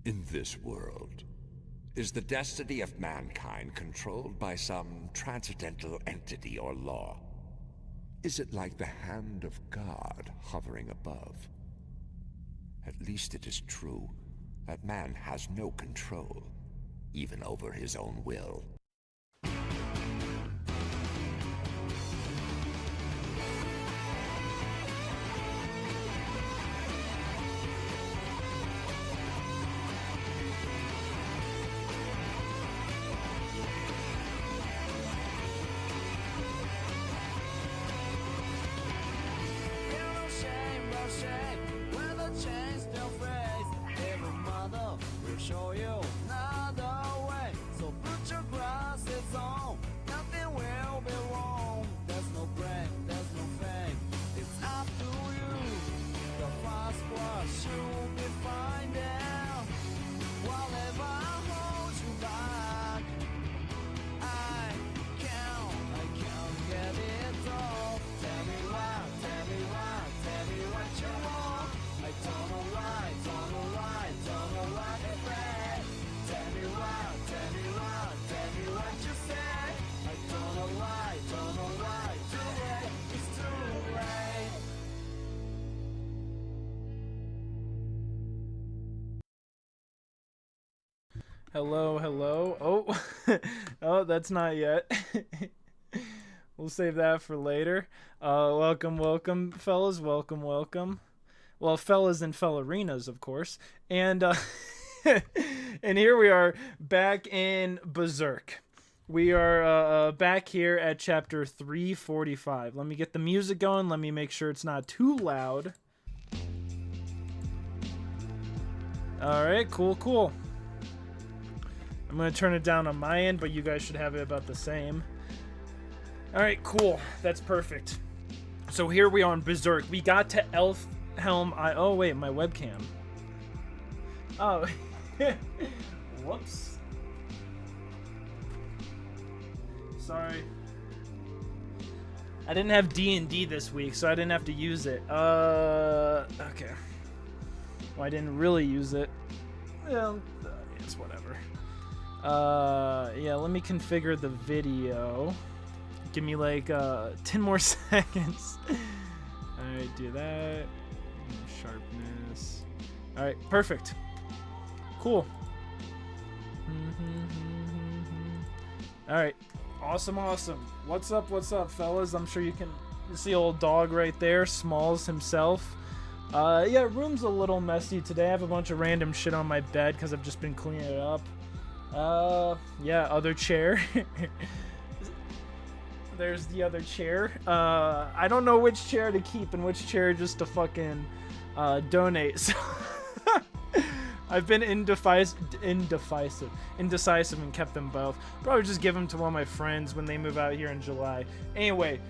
In this world, is the destiny of mankind controlled by some transcendental entity or law? Is it like the hand of God hovering above? At least it is true that man has no control, even over his own will. Show you another way. So put your glasses on. Nothing will be wrong. There's no break, there's no fame. It's up to you. The fast brush you'll be finding. Whatever holds you back, I can't get it all. Tell me why, tell me why, tell me what you want. I don't know why, don't know why, don't know why. Tell me why, tell me why, tell me what you say. I don't know why, don't know why. Too late, it's too late. Hello, hello. Oh, oh, that's not yet. We'll save that for later. Welcome, welcome, fellas. Welcome, welcome. Well, fellas and fellarinas, of course. And and here we are back in Berserk. We are back here at chapter 345. Let me get the music going. Let me make sure it's not too loud. All right, cool, cool. I'm going to turn it down on my end, but you guys should have it about the same. All right, cool. That's perfect. So here we are on Berserk. We got to Elfhelm. Oh, wait, my webcam. Oh, whoops. Sorry. I didn't have D&D this week, so I didn't have to use it. Okay. Well, I didn't really use it. Well, it's whatever. Yeah, let me configure the video. Give me like 10 more seconds. Alright, do that. Sharpness. Alright, perfect. Cool. Alright, awesome, awesome. What's up, fellas? I'm sure you can see old dog right there, Smalls himself. Yeah, room's a little messy today. I have a bunch of random shit on my bed because I've just been cleaning it up. Yeah, other chair. There's the other chair. I don't know which chair to keep and which chair just to fucking donate. So I've been indecisive and kept them both. Probably just give them to one of my friends when they move out here in July. Anyway,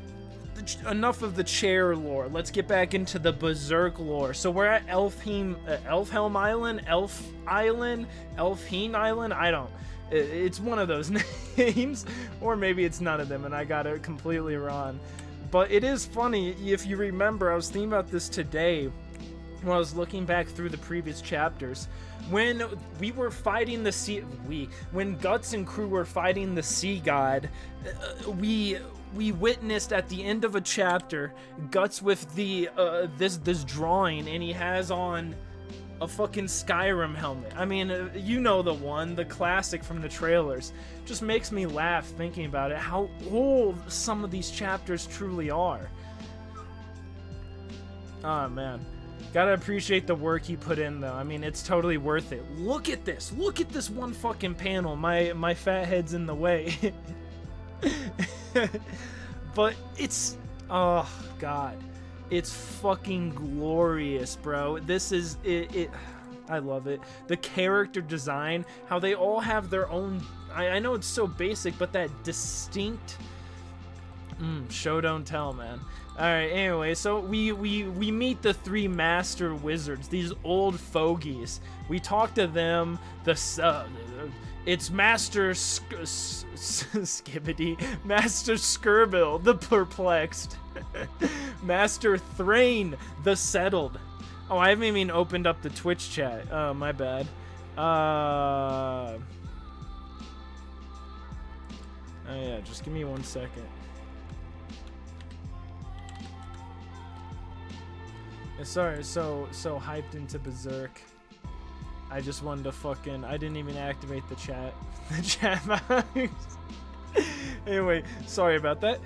enough of the chair lore. Let's get back into the Berserk lore. So we're at Elfhelm Island, Elfheen Island. I don't. It's one of those names, or maybe it's none of them, and I got it completely wrong. But it is funny if you remember. I was thinking about this today when I was looking back through the previous chapters. When we were fighting the sea, when Guts and crew were fighting the sea god, we witnessed at the end of a chapter Guts with the this drawing, and he has on a fucking Skyrim helmet. I mean, you know the one, the classic from the trailers. Just makes me laugh thinking about it, how old some of these chapters truly are. Oh man, gotta appreciate the work he put in though. I mean, it's totally worth it. Look at this one fucking panel. My fat head's in the way. But it's, oh god, it's fucking glorious, bro. This is it. I love it. The character design, how they all have their own. I know it's so basic, but that distinct. Show don't tell, man. All right. Anyway, so we meet the three master wizards, these old fogies. We talk to them. It's Master Skibbity, Master Skirbil, the perplexed, Master Thrain, the settled. Oh, I haven't even opened up the Twitch chat. Oh, my bad. Oh yeah, just give me 1 second. Sorry, so hyped into Berserk. I just wanted to fucking, I didn't even activate the chat. The chat box. Anyway, sorry about that.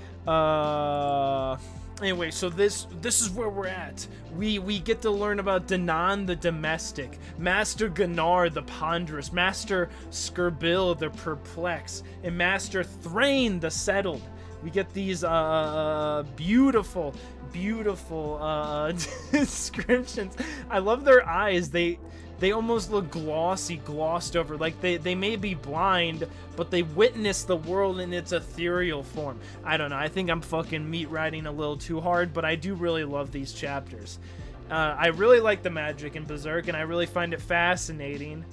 Anyway, so this is where we're at. We get to learn about Danan the domestic, Master Gunnar the ponderous, Master Skirbil the perplexed, and Master Thrain the settled. We get these beautiful descriptions. I love their eyes. They almost look glossed over, like they may be blind, but they witness the world in its ethereal form. I don't know, I think I'm fucking meat riding a little too hard, but I do really love these chapters. I really like the magic in Berserk, and I really find it fascinating.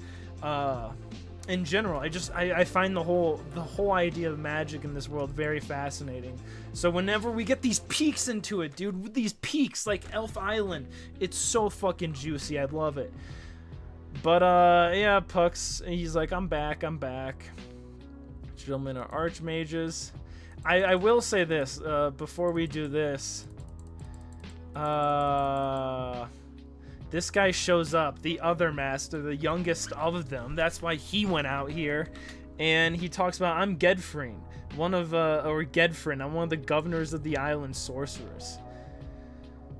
In general, I find the whole idea of magic in this world very fascinating. So whenever we get these peeks into it, dude, with these peaks like Elf Island, it's so fucking juicy. I love it. But yeah, Pucks, he's like, I'm back. Gentlemen are archmages. I will say this before we do this. This guy shows up, the other master, the youngest of them. That's why he went out here. And he talks about, I'm Gedfrin, I'm one of the governors of the island sorcerers.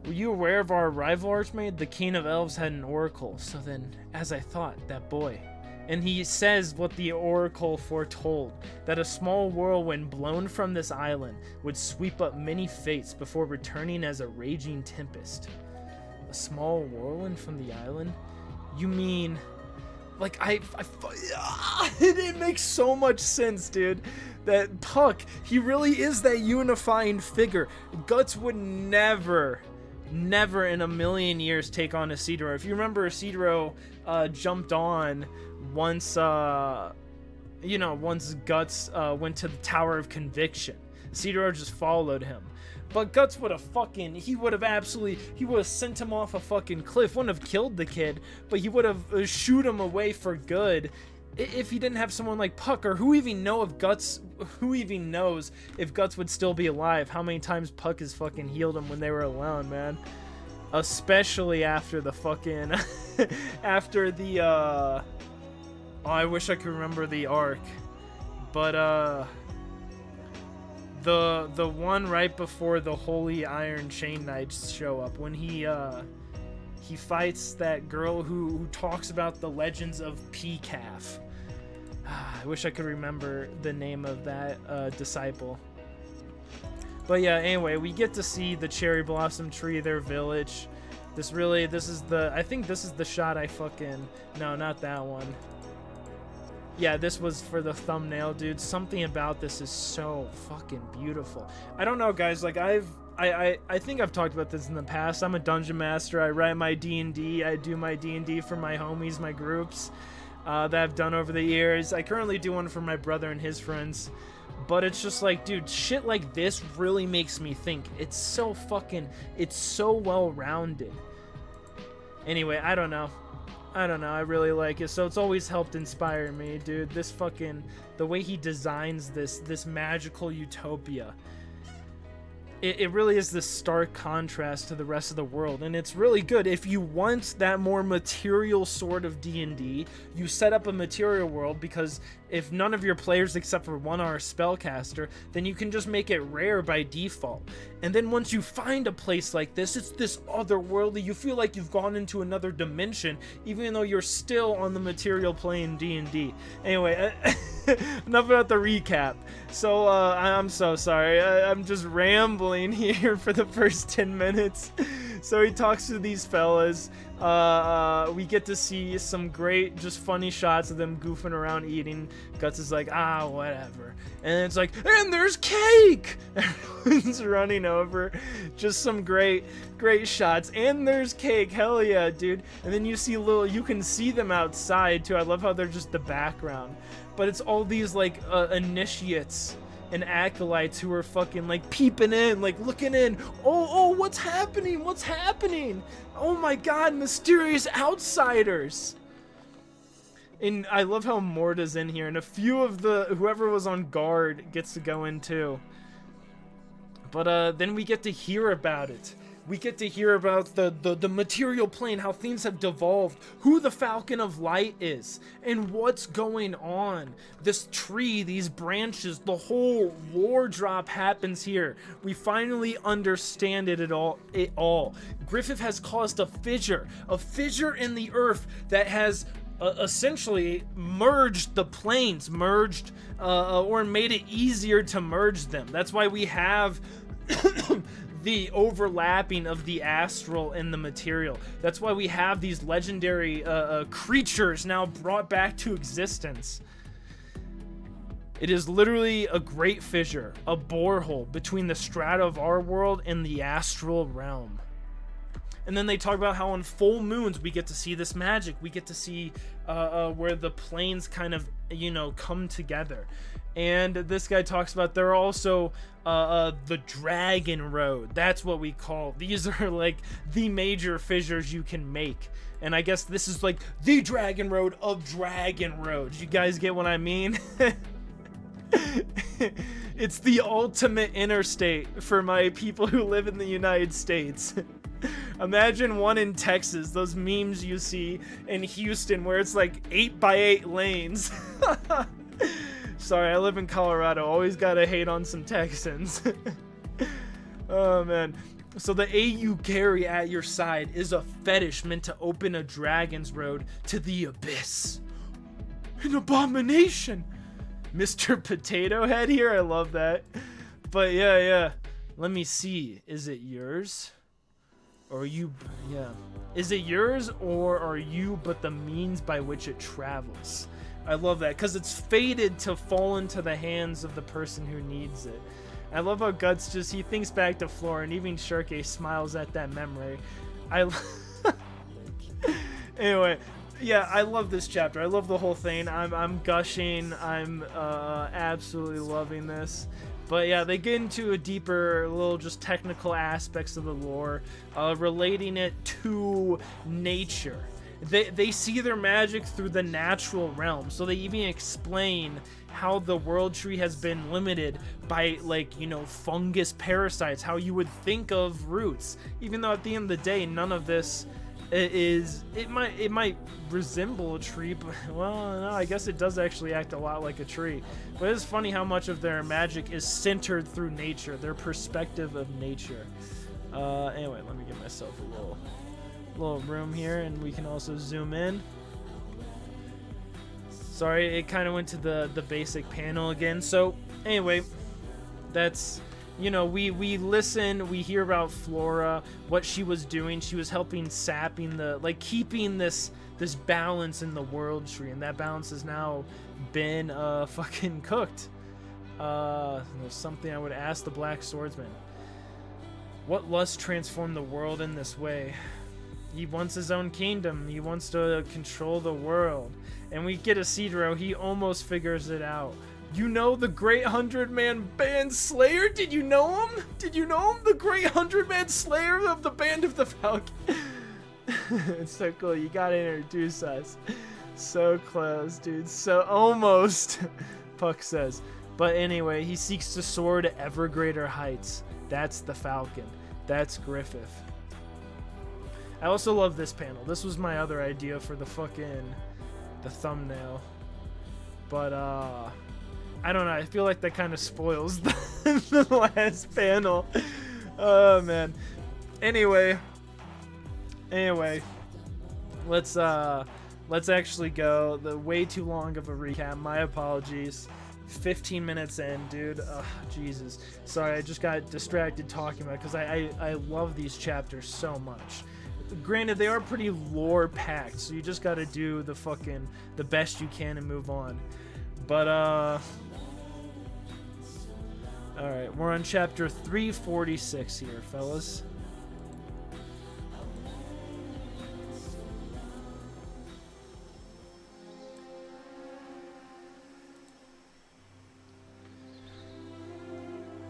Were you aware of our arrival, Archmage? The King of Elves had an oracle. So then, as I thought, that boy. And he says what the oracle foretold, that a small whirlwind blown from this island would sweep up many fates before returning as a raging tempest. A small whirlwind from the island? You mean, like, it makes so much sense, dude. That Puck, he really is that unifying figure. Guts would never in a million years take on Isidro. If you remember, Isidro jumped on once Guts went to the Tower of Conviction. Isidro just followed him. But Guts would have he would have sent him off a fucking cliff. Wouldn't have killed the kid, but he would have shoot him away for good if he didn't have someone like Puck. Or who even knows if Guts would still be alive? How many times Puck has fucking healed him when they were alone, man? Especially after the fucking I wish I could remember the arc, but the one right before the Holy Iron Chain Knights show up, when he fights that girl who talks about the legends of P-Calf. I wish I could remember the name of that disciple. But yeah, anyway, we get to see the cherry blossom tree, their village. I think this is the shot no, not that one. Yeah, this was for the thumbnail, dude. Something about this is so fucking beautiful. I don't know, guys, like I think I've talked about this in the past. I'm a dungeon master. I write my D&D. I do my D&D for my homies, my groups that I've done over the years. I currently do one for my brother and his friends. But it's just like, dude, shit like this really makes me think. It's so well-rounded. Anyway, I don't know. I really like it. So it's always helped inspire me, dude. The way he designs this magical utopia. It really is this stark contrast to the rest of the world, and it's really good. If you want that more material sort of D&D, you set up a material world, because if none of your players except for one are a spellcaster, then you can just make it rare by default. And then once you find a place like this, it's this otherworldly, you feel like you've gone into another dimension, even though you're still on the material plane D&D. Anyway, enough about the recap. So, I'm so sorry. I'm just rambling here for the first 10 minutes. So he talks to these fellas. We get to see some great, just funny shots of them goofing around eating. Guts is like, whatever. And it's like, and there's cake! Everyone's running over. Just some great shots. And there's cake. Hell yeah, dude. And then you can see them outside too. I love how they're just the background. But it's all these like initiates and acolytes who are fucking like peeping in, like looking in. Oh, what's happening? Oh my god, mysterious outsiders. And I love how Morta's in here, and a few of whoever was on guard gets to go in too. But then we get to hear about it. We get to hear about the material plane, how things have devolved, who the Falcon of Light is, and what's going on. This tree, these branches, the whole lore drop happens here. We finally understand it all. Griffith has caused a fissure in the earth that has essentially merged the planes, or made it easier to merge them. That's why we have the overlapping of the astral and the material. That's why we have these legendary creatures now brought back to existence. It is literally a great fissure, a borehole between the strata of our world and the astral realm. And then they talk about how on full moons we get to see this magic. We get to see where the planes kind of, come together. And this guy talks about there are also the Dragon Road. That's what we call. These are like the major fissures you can make. And I guess this is like the Dragon Road of Dragon Roads. You guys get what I mean? It's the ultimate interstate for my people who live in the United States. Imagine one in Texas, those memes you see in Houston where it's like 8x8 lanes. Sorry, I live in Colorado. Always gotta hate on some Texans. Oh man. So the A you carry at your side is a fetish meant to open a dragon's road to the abyss. An abomination. Mr. Potato Head here, I love that. But yeah. Let me see. Is it yours? Or is it yours, or are you but the means by which it travels? I love that, because it's fated to fall into the hands of the person who needs it. I love how Guts he thinks back to Flora, and even Sharkey smiles at that memory. Anyway, yeah, I love this chapter. I love the whole thing. I'm gushing. I'm absolutely loving this. But yeah, they get into a deeper, little just technical aspects of the lore, relating it to nature. They see their magic through the natural realm, so they even explain how the world tree has been limited by, fungus parasites, how you would think of roots, even though at the end of the day, none of this it might resemble a tree, but well, no, I guess it does actually act a lot like a tree. But it's funny how much of their magic is centered through nature, their perspective of nature. Anyway, let me give myself a little room here, and we can also zoom in. Sorry, it kind of went to the basic panel again. So anyway, that's, we listen, we hear about Flora, what she was doing. She was helping sapping keeping this balance in the world tree, and that balance has now been fucking cooked. There's something I would ask the Black Swordsman. What lust transformed the world in this way? He wants his own kingdom. He wants to control the world. And we get Isidro. He almost figures it out. You know the great 100-man band slayer? Did you know him? The great 100-man slayer of the Band of the Falcon? It's so cool. You gotta introduce us. So close, dude. So almost, Puck says. But anyway, he seeks to soar to ever greater heights. That's the Falcon. That's Griffith. I also love this panel. This was my other idea for the thumbnail. But, I don't know. I feel like that kind of spoils the last panel. Oh, man. Anyway, let's actually go. Way too long of a recap. My apologies. 15 minutes in, dude. Jesus. Sorry, I just got distracted talking about it because I love these chapters so much. Granted, they are pretty lore packed, so you just got to do the best you can and move on. But all right, we're on chapter 346 here, fellas.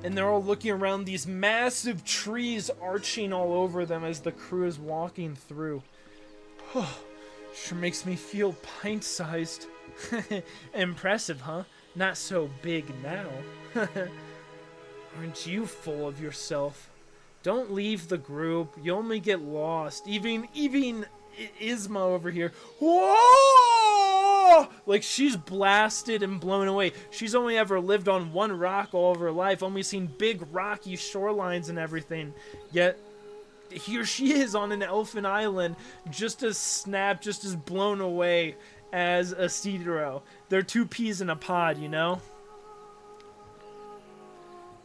And they're all looking around these massive trees arching all over them as the crew is walking through. Sure makes me feel pint-sized. Impressive, huh? Not so big now. Aren't you full of yourself? Don't leave the group. You only get lost. Even Isma over here. Whoa! Like, she's blasted and blown away. She's only ever lived on one rock all of her life. Only seen big rocky shorelines and everything. Yet, here she is on an elfin island, just as snapped, just as blown away as Isidro. They're two peas in a pod, you know?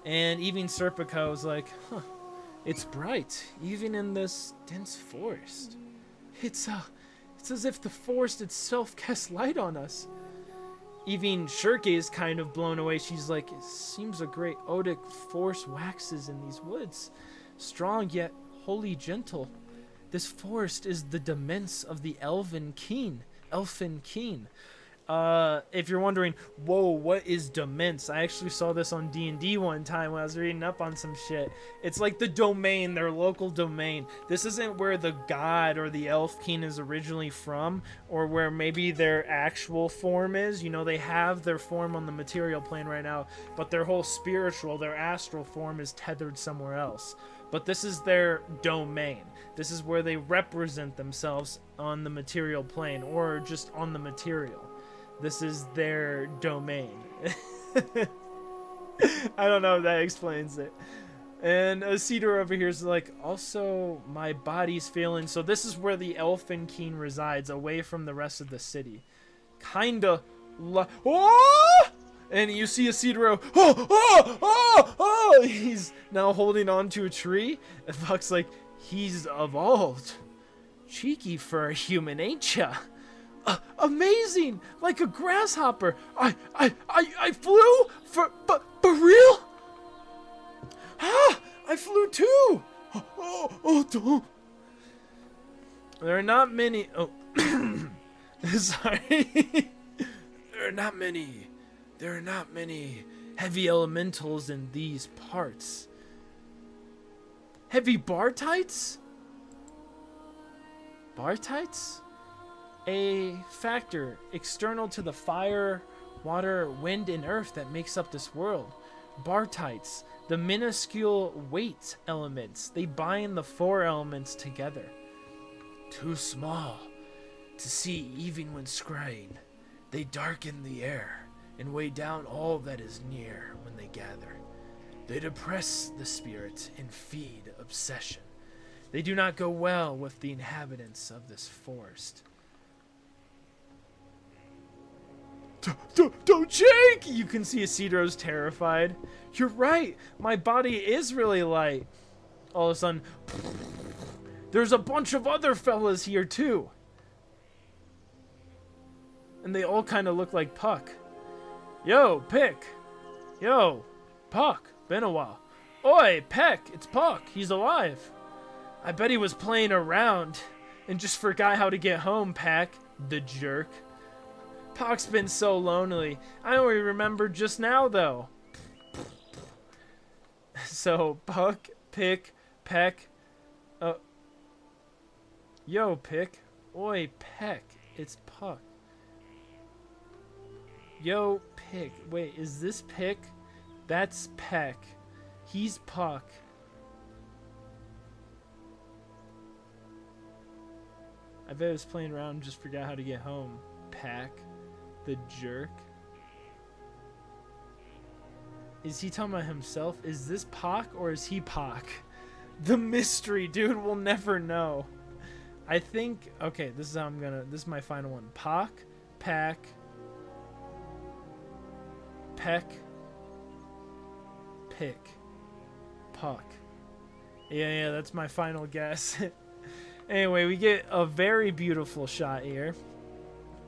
And even Serpico's like, huh, it's bright, even in this dense forest. It's as if the forest itself casts light on us. Even Shirke is kind of blown away. She's like, it seems a great odic force waxes in these woods. Strong yet wholly gentle. This forest is the demesne of the elfin king. If you're wondering, whoa, what is demesne? I actually saw this on D&D one time when I was reading up on some shit. It's like the domain, their local domain. This isn't where the god or the elf king is originally from, or where maybe their actual form is. You know, they have their form on the material plane right now, but their whole spiritual, their astral form is tethered somewhere else. But this is their domain. This is where they represent themselves on the material plane, or just on the material. This is their domain. I don't know if that explains it. And Cedar over here is like, also, my body's failing. So this is where the elfin king resides, away from the rest of the city. Kinda oh! And you see Isidro, he's now holding on to a tree. And Buck's like, he's evolved. Cheeky for a human, ain't ya? Amazing! Like a grasshopper. I flew but real? I flew too! Don't. There are not many... Oh. Sorry. There are not many heavy elementals in these parts. Heavy bartites? Bartites? A factor external to the fire, water, wind, and earth that makes up this world. Bartites, the minuscule weight elements. They bind the four elements together. Too small to see even when scrying. They darken the air and weigh down all that is near when they gather. They depress the spirit and feed obsession. They do not go well with the inhabitants of this forest. Don't shake! You can see Isidro's terrified. You're right. My body is really light. All of a sudden, there's a bunch of other fellas here too. And they all kind of look like Puck. Yo, Pick. Yo, Puck. Been a while. Oi, Peck. It's Puck. He's alive. I bet he was playing around and just forgot how to get home, Pack. The jerk. Puck's been so lonely. I only remember just now, though. So, Puck, Pick, Peck. Yo, Pick. Oi, Peck. It's Puck. Yo, Pick. Wait, is this Pick? That's Peck. He's Puck. I bet I was playing around and just forgot how to get home. Pack. The jerk. Is he talking about himself? Is this Pac or is he Pac? The mystery, dude. We'll never know. I think... Okay, this is how I'm gonna... This is my final one. Pac. Pack. Peck. Pick. Puck. Yeah, that's my final guess. Anyway, we get a very beautiful shot here.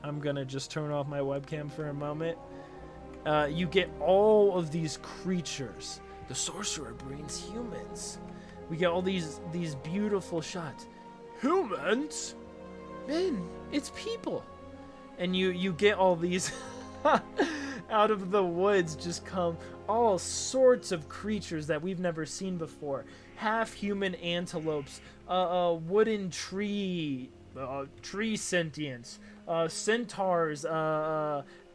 I'm gonna just turn off my webcam for a moment. You get all of these creatures. The sorcerer brings humans. We get all these beautiful shots. Humans? Men, it's people. And you get all these out of the woods just come all sorts of creatures that we've never seen before. Half human antelopes, wooden tree tree sentience, centaurs,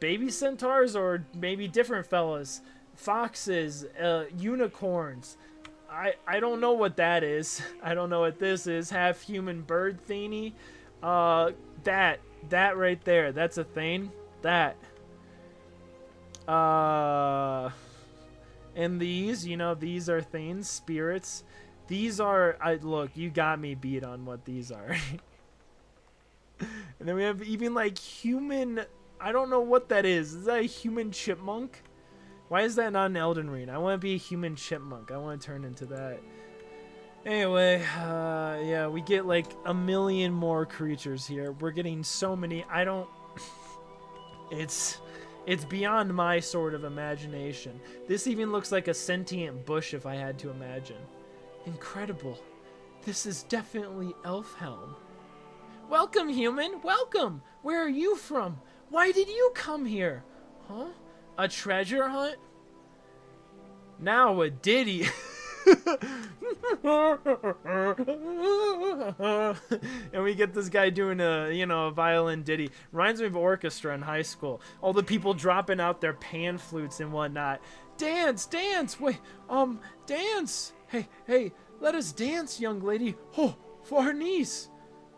baby centaurs, or maybe different fellas, foxes, unicorns. I don't know what that is. I don't know what this is. Half human bird thingy. That right there. That's a thing. That. And these, you know, these are things, spirits. These are, look, you got me beat on what these are. And then we have even like human, I don't know what that is. Is that a human chipmunk? Why is that not an Elden Ring? I want to be a human chipmunk. I want to turn into that. Anyway, yeah, we get like a million more creatures here. We're getting so many. I don't, it's beyond my sort of imagination. This even looks like a sentient bush if I had to imagine. Incredible. This is definitely Elfhelm. Welcome, human. Welcome. Where are you from? Why did you come here? Huh? A treasure hunt? Now a ditty. And we get this guy doing a violin ditty. Reminds me of orchestra in high school. All the people dropping out their pan flutes and whatnot. Dance, dance, wait, dance. Hey, let us dance, young lady. Oh, for our niece.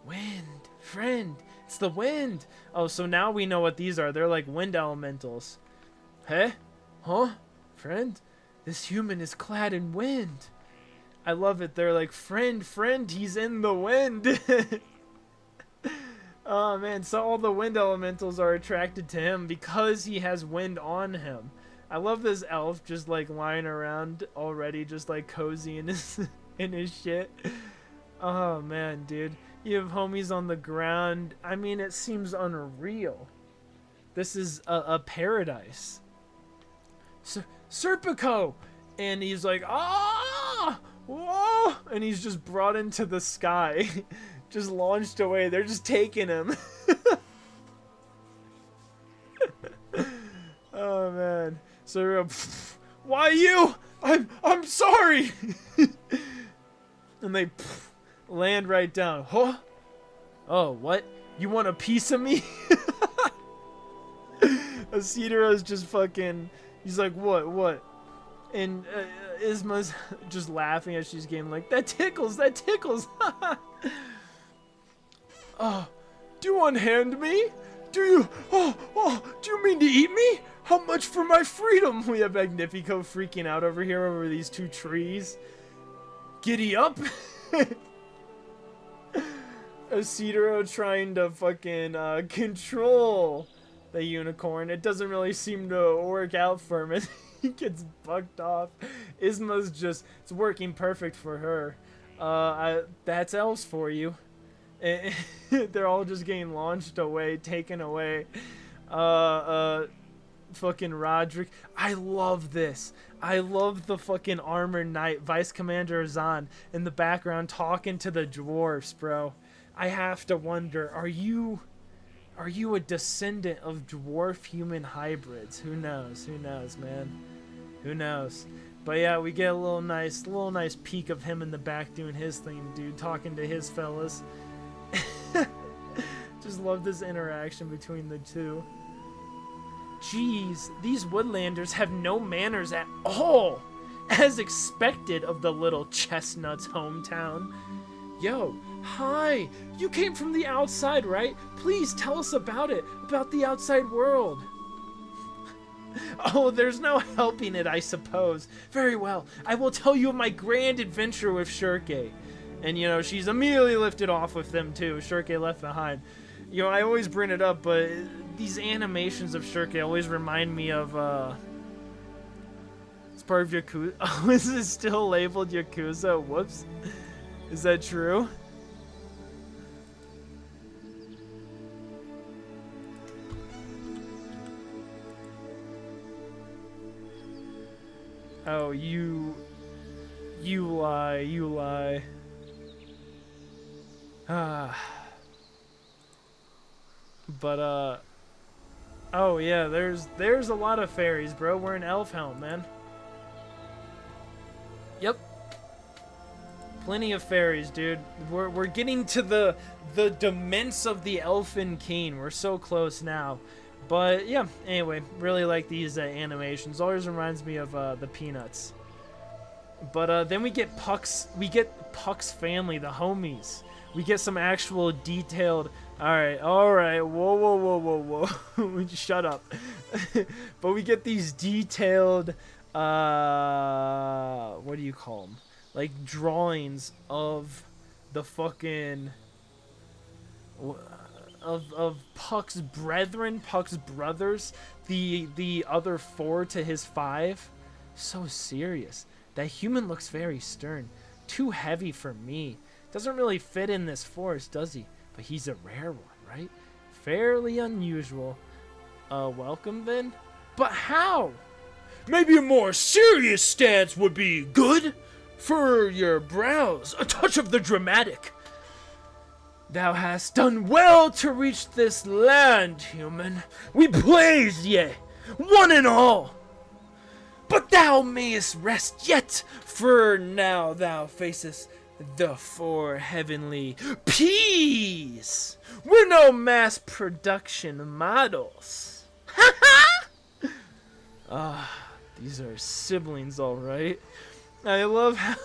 Wind, friend, it's the wind. Oh, so now we know what these are. They're like wind elementals. Hey? Huh? Friend? This human is clad in wind. I love it. They're like, friend, he's in the wind. Oh, man. So all the wind elementals are attracted to him because he has wind on him. I love this elf just like lying around already, just like cozy in his shit. Oh, man, dude. You have homies on the ground. I mean, it seems unreal. This is a paradise. Serpico! And he's like, ah! Whoa! And he's just brought into the sky. Just launched away. They're just taking him. Oh, man. So, why you? I'm sorry! And they land right down. Huh? Oh, what? You want a piece of me? Acetero's just fucking... He's like, what? And Isma's just laughing as she's getting like, that tickles! Oh, do you unhand me? Do you mean to eat me? How much for my freedom? We have Magnifico freaking out over here over these two trees. Giddy up! Acetero trying to fucking control the unicorn. It doesn't really seem to work out for him. He gets bucked off. Isma's just, it's working perfect for her. That's elves for you. They're all just getting launched away, taken away. Fucking Roderick. I love this. I love the fucking armored knight, Vice Commander Azan, in the background talking to the dwarfs, bro. I have to wonder, are you a descendant of dwarf human hybrids? Who knows, man? Who knows? But yeah, we get a little nice peek of him in the back doing his thing, dude, talking to his fellas. Just love this interaction between the two. Jeez, these woodlanders have no manners at all, as expected of the little chestnut's hometown. Yo, hi, you came from the outside, right? Please tell us about it, about the outside world. Oh, there's no helping it, I suppose. Very well, I will tell you of my grand adventure with Shirke. And, you know, she's immediately lifted off with them, too. Shirke left behind. You know, I always bring it up, but these animations of Shirke always remind me of, it's part of Yakuza. Oh, is it still labeled Yakuza? Whoops. Is that true? Oh, you lie. But, oh yeah, there's a lot of fairies, bro. We're in Elfhelm, man. Yep. Plenty of fairies, dude. We're getting to the dements of the Elfin King. We're so close now. But yeah, anyway, really like these animations. Always reminds me of the Peanuts. But then we get Puck's family, the homies. We get some actual detailed. All right, whoa, shut up. But we get these detailed, what do you call them? Like drawings of the fucking of Puck's brethren, Puck's brothers, the other 4 to his 5. So serious. That human looks very stern. Too heavy for me. Doesn't really fit in this forest, does he? But he's a rare one, right? Fairly unusual. Welcome then? But how? Maybe a more serious stance would be good for your brows. A touch of the dramatic. Thou hast done well to reach this land, human. We praise ye, one and all. But thou mayest rest yet, for now thou facest the 4 heavenly P's. We're no mass production models. Ha ha! These are siblings, all right. I love how.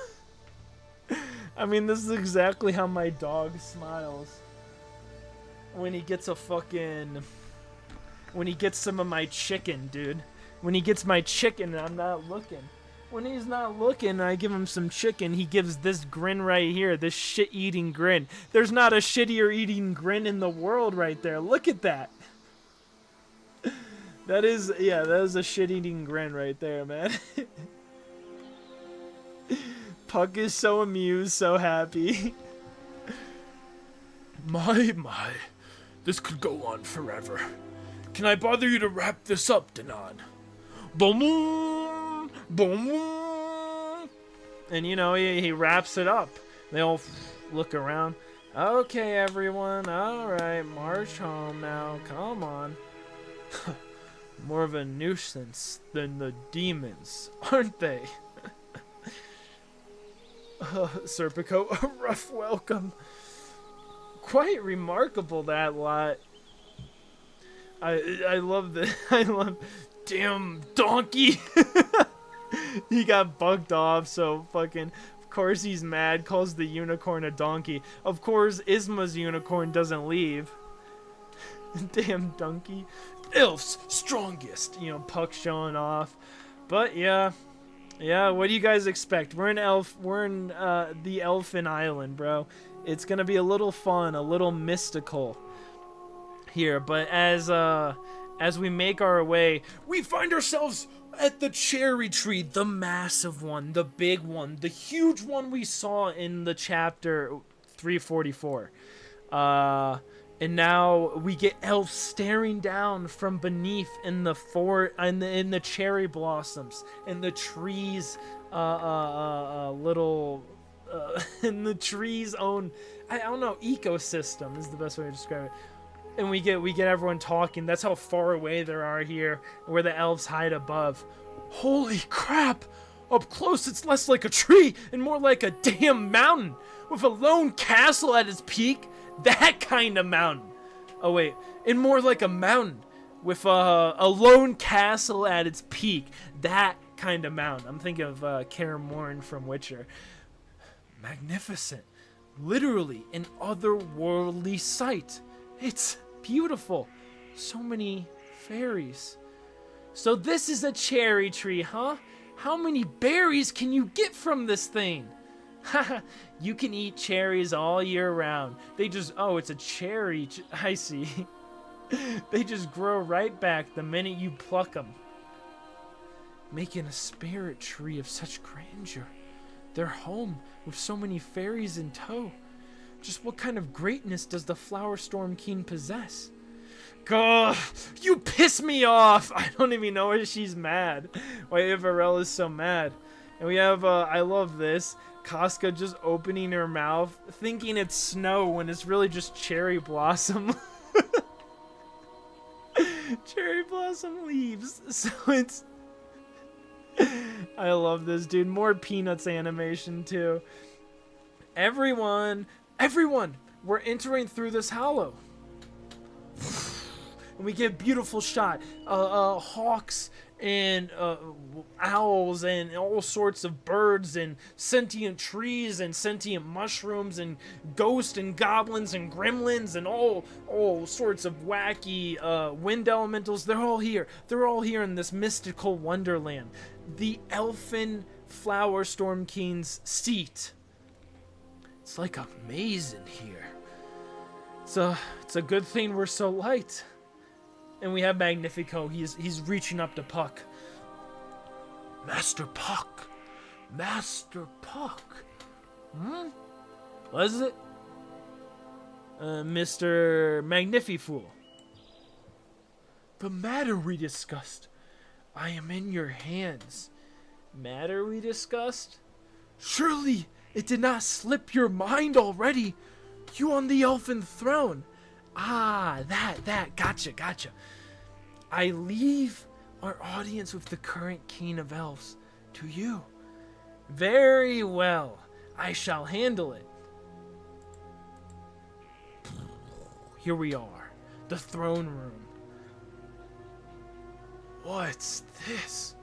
I mean, this is exactly how my dog smiles when he gets when he gets some of my chicken, dude. When he gets my chicken and I'm not looking. When he's not looking, I give him some chicken. He gives this grin right here, this shit-eating grin. There's not a shittier eating grin in the world right there. Look at that. That is a shit-eating grin right there, man. Puck is so amused, so happy. My, this could go on forever. Can I bother you to wrap this up, Danan? Boom, boom. And you know, he wraps it up. They all look around. Okay, everyone. All right, march home now. Come on. More of a nuisance than the demons, aren't they? Serpico, a rough welcome. Quite remarkable, that lot. I love the I love damn donkey. He got bugged off, so fucking of course he's mad, calls the unicorn a donkey. Of course Isma's unicorn doesn't leave. Damn donkey. Elf's strongest, you know, Puck showing off. But yeah, what do you guys expect? We're in the Elfin Island, bro. It's gonna be a little fun, a little mystical here, but as we make our way, we find ourselves at the cherry tree, the massive one, the big one, the huge one we saw in the chapter 344. And now we get elves staring down from beneath in the in the cherry blossoms, in the trees, in the tree's own, I don't know, ecosystem is the best way to describe it. And we get everyone talking. That's how far away they are here, where the elves hide above. Holy crap! Up close, it's less like a tree and more like a damn mountain, with a lone castle at its peak. That kind of mountain. Oh wait, and more like a mountain with a lone castle at its peak. That kind of mountain. I'm thinking of Kaer Morhen from Witcher. Magnificent. Literally an otherworldly sight. It's beautiful. So many fairies. So this is a cherry tree, huh? How many berries can you get from this thing? Haha, you can eat cherries all year round. They just, oh, it's a cherry. I see. They just grow right back the minute you pluck them. Making a spirit tree of such grandeur. Their home with so many fairies in tow. Just what kind of greatness does the Flower Storm King possess? Ugh, you piss me off! I don't even know why she's mad. Why Ivarel is so mad. And we have, I love this, Casca just opening her mouth, thinking it's snow when it's really just cherry blossom. Cherry blossom leaves. So it's... I love this, dude. More Peanuts animation, too. Everyone, we're entering through this hollow. And we get a beautiful shot. Hawks and owls and all sorts of birds and sentient trees and sentient mushrooms and ghosts and goblins and gremlins and all sorts of wacky wind elementals. They're all here. They're all here in this mystical wonderland. The elfin flower storm king's seat. It's like a maze in here. It's a good thing we're so light. And we have Magnifico. He's reaching up to Puck. Master Puck. Master Puck. What is it? Mr. Magnififool. The matter we discussed. I am in your hands. Matter we discussed? Surely it did not slip your mind already. You on the elfin throne. Ah, that. Gotcha. I leave our audience with the current king of elves to you. Very well. I shall handle it. Here we are. The throne room. What's this?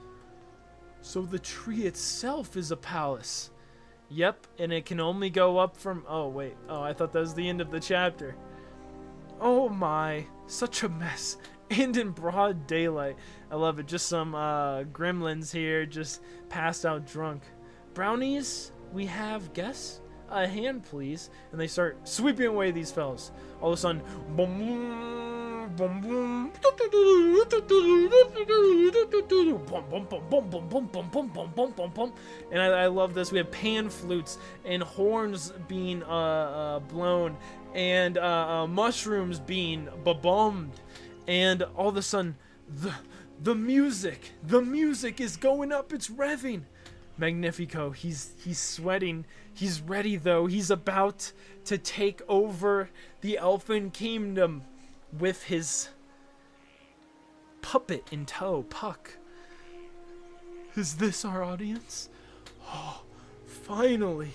So the tree itself is a palace. Yep, and it can only go up from... Oh, wait. Oh, I thought that was the end of the chapter. Oh my, such a mess. And in broad daylight. I love it. Just some gremlins here, just passed out drunk. Brownies, we have guests? A hand, please. And they start sweeping away these fellas. All of a sudden, boom, boom, boom, boom, boom. And I love this. We have pan flutes and horns being blown, and mushrooms being ba-bombed, and all of a sudden, the music is going up. It's revving. Magnifico, he's sweating. He's ready though. He's about to take over the Elfin Kingdom with his puppet in tow, Puck. Is this our audience? Oh, finally.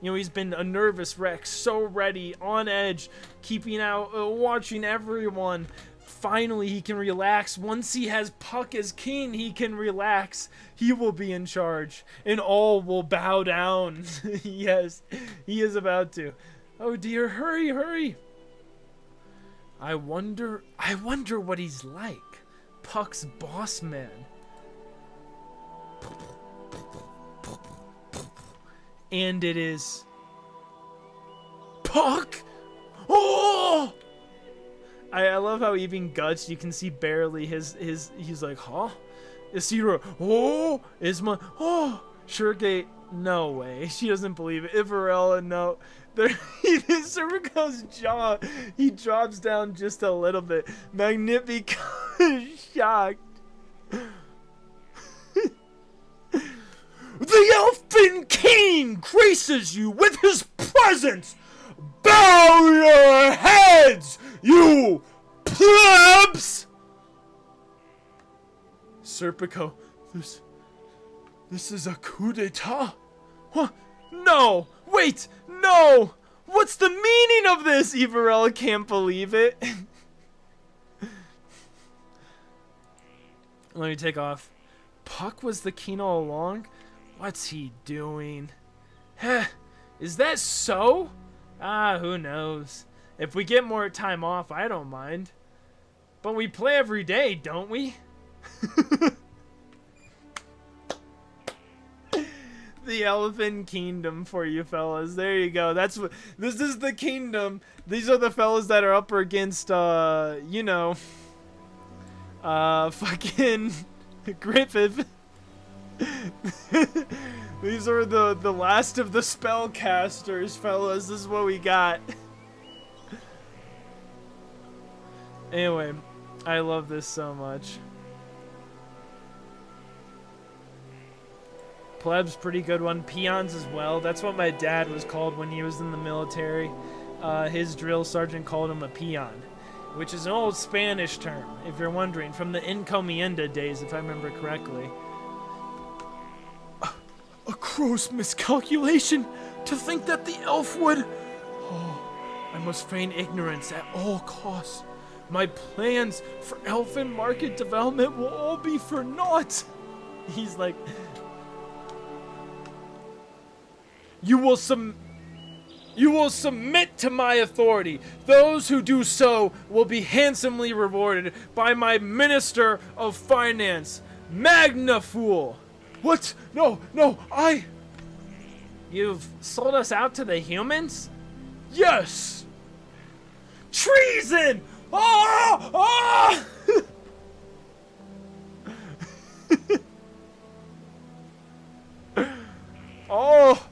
You know, he's been a nervous wreck, so ready, on edge, keeping out, watching everyone. Finally, he can relax. Once he has Puck as king, he can relax. He will be in charge, and all will bow down. Yes, he is about to. Oh dear, hurry. I wonder what he's like. Puck's boss man. And it is Puck. Oh! I love how even Guts, you can see barely his he's like, huh? Isira, oh, Isma, oh, Suregate, no way. She doesn't believe it. Ivarella, no. Cervico's jaw, he drops down just a little bit. Magnifico is shocked. The Elfin King graces you with his presence. Bow your heads, you plebs! Serpico, this is a coup d'etat. What? No! Wait! No! What's the meaning of this? Ivarella can't believe it. Let me take off. Puck was the king all along? What's he doing? Heh, is that so? Ah, who knows? If we get more time off, I don't mind. But we play every day, don't we? The Elephant Kingdom for you fellas. There you go. That's what this is, the kingdom. These are the fellas that are up against you know, fucking Griffith. These are the last of the spellcasters, fellas. This is what we got. Anyway, I love this so much. Pleb's pretty good one. Peons as well. That's what my dad was called when he was in the military. His drill sergeant called him a peon, which is an old Spanish term, if you're wondering, from the encomienda days, if I remember correctly. A gross miscalculation. To think that the elf would... Oh, I must feign ignorance at all costs. My plans for elfin market development will all be for naught. He's like... You will submit to my authority. Those who do so will be handsomely rewarded by my Minister of Finance, Magnafool. What? No, I... You've sold us out to the humans? Yes! Treason! Ah! Ah! Oh,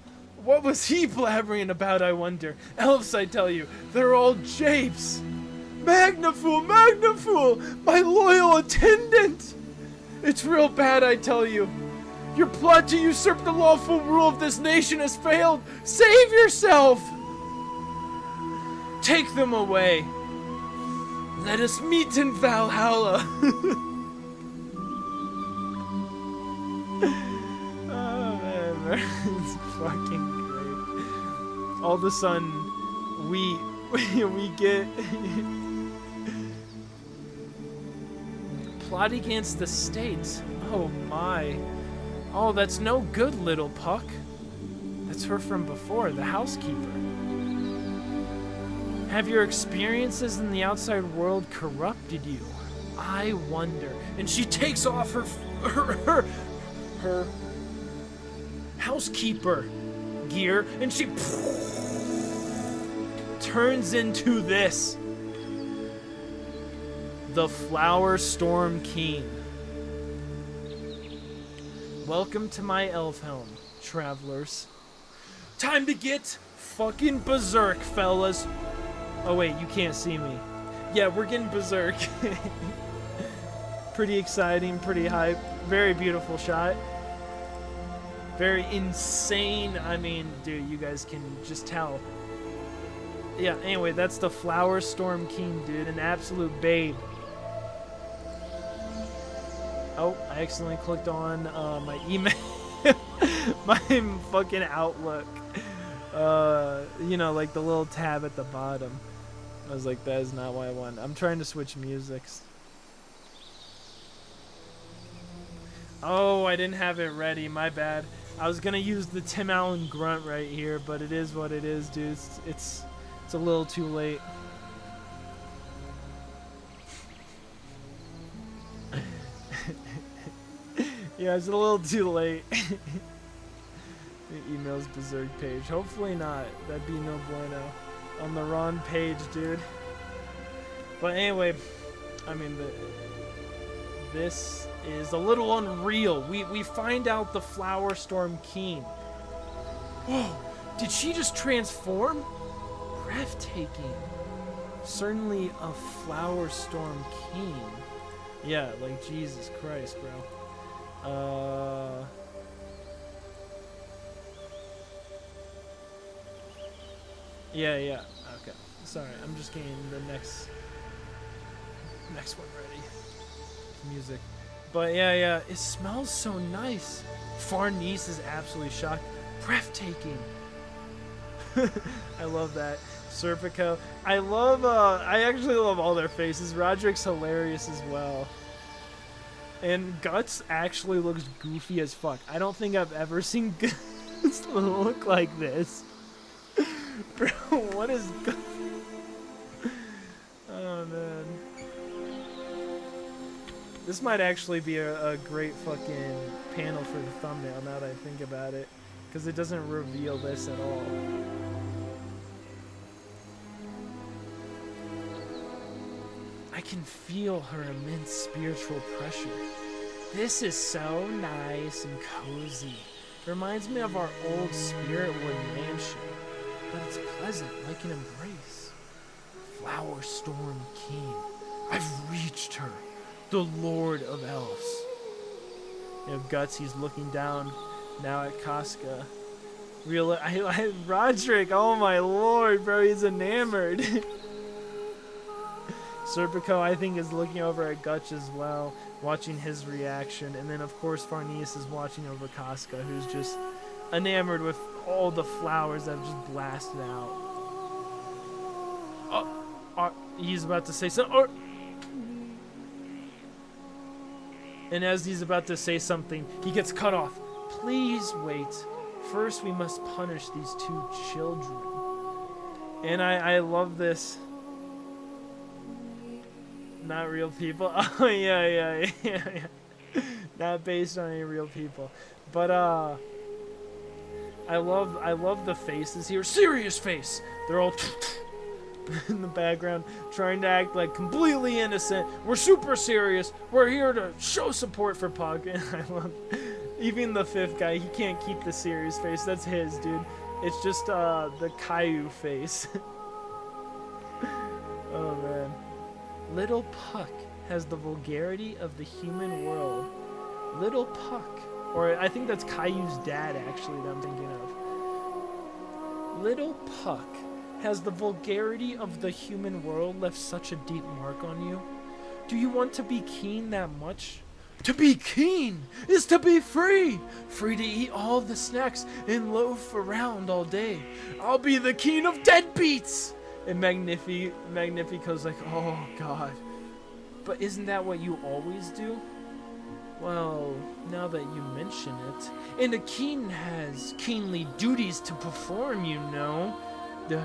what was he blabbering about, I wonder? Elves, I tell you, they're all japes. Magnafool, my loyal attendant! It's real bad, I tell you. Your plot to usurp the lawful rule of this nation has failed. Save yourself! Take them away. Let us meet in Valhalla. Oh man, it's fucking great. All of a sudden, we get plot against the state. Oh my. Oh, that's no good, little Puck. That's her from before, the housekeeper. Have your experiences in the outside world corrupted you? I wonder. And she takes off her housekeeper gear, and she turns into this. The Flower Storm King. Welcome to my elf home, travelers. Time to get fucking berserk, fellas. Oh wait, you can't see me. Yeah, we're getting berserk. Pretty exciting, pretty hype. Very beautiful shot. Very insane. I mean, dude, you guys can just tell. Yeah, anyway, that's the Flower Storm King, dude. An absolute babe. Oh, I accidentally clicked on my email. My fucking Outlook. You know, like the little tab at the bottom. I was like, that is not what I want. I'm trying to switch musics. Oh, I didn't have it ready. My bad. I was gonna use the Tim Allen grunt right here, but it is what it is, dude. It's a little too late. Yeah, it's a little too late. The email's Berserk page. Hopefully not. That'd be no bueno. On the wrong page, dude. But anyway, I mean, this is a little unreal. We find out the Flower Storm King. Whoa! Did she just transform? Breathtaking. Certainly a Flower Storm King. Yeah, like Jesus Christ, bro. Yeah. Okay. Sorry, I'm just getting the next one ready. Music. But yeah, it smells so nice. Farnese is absolutely shocked. Breathtaking. I love that. Serpico. I actually love all their faces. Roderick's hilarious as well. And Guts actually looks goofy as fuck. I don't think I've ever seen Guts look like this. Bro, what is Guts? Oh, man. This might actually be a great fucking panel for the thumbnail now that I think about it. Because it doesn't reveal this at all. I can feel her immense spiritual pressure. This is so nice and cozy. Reminds me of our old Spiritwood mansion, but it's pleasant like an embrace. Flower Storm King. I've reached her, the Lord of Elves. You know, Guts, he's looking down now at Casca. Roderick, oh my lord, bro, he's enamored. Serpico, I think, is looking over at Guts as well, watching his reaction. And then, of course, Farnese is watching over Casca, who's just enamored with all the flowers that have just blasted out. He's about to say something. And as he's about to say something, he gets cut off. Please wait. First, we must punish these 2 children. And I love this. Not real people. Oh, yeah. Not based on any real people. But, I love the faces here. Serious face! They're all in the background, trying to act like completely innocent. We're super serious. We're here to show support for Puck. And I love, even the 5th guy, he can't keep the serious face. That's his, dude. It's just the Caillou face. Oh man. Little Puck has the vulgarity of the human world. Little Puck, or I think that's Caillou's dad actually that I'm thinking of. Little Puck has the vulgarity of the human world left such a deep mark on you? Do you want to be keen that much? To be keen is to be free! Free to eat all the snacks and loaf around all day. I'll be the king of deadbeats! And Magnifico's like, oh god. But isn't that what you always do? Well, now that you mention it. And a king has keenly duties to perform, you know. The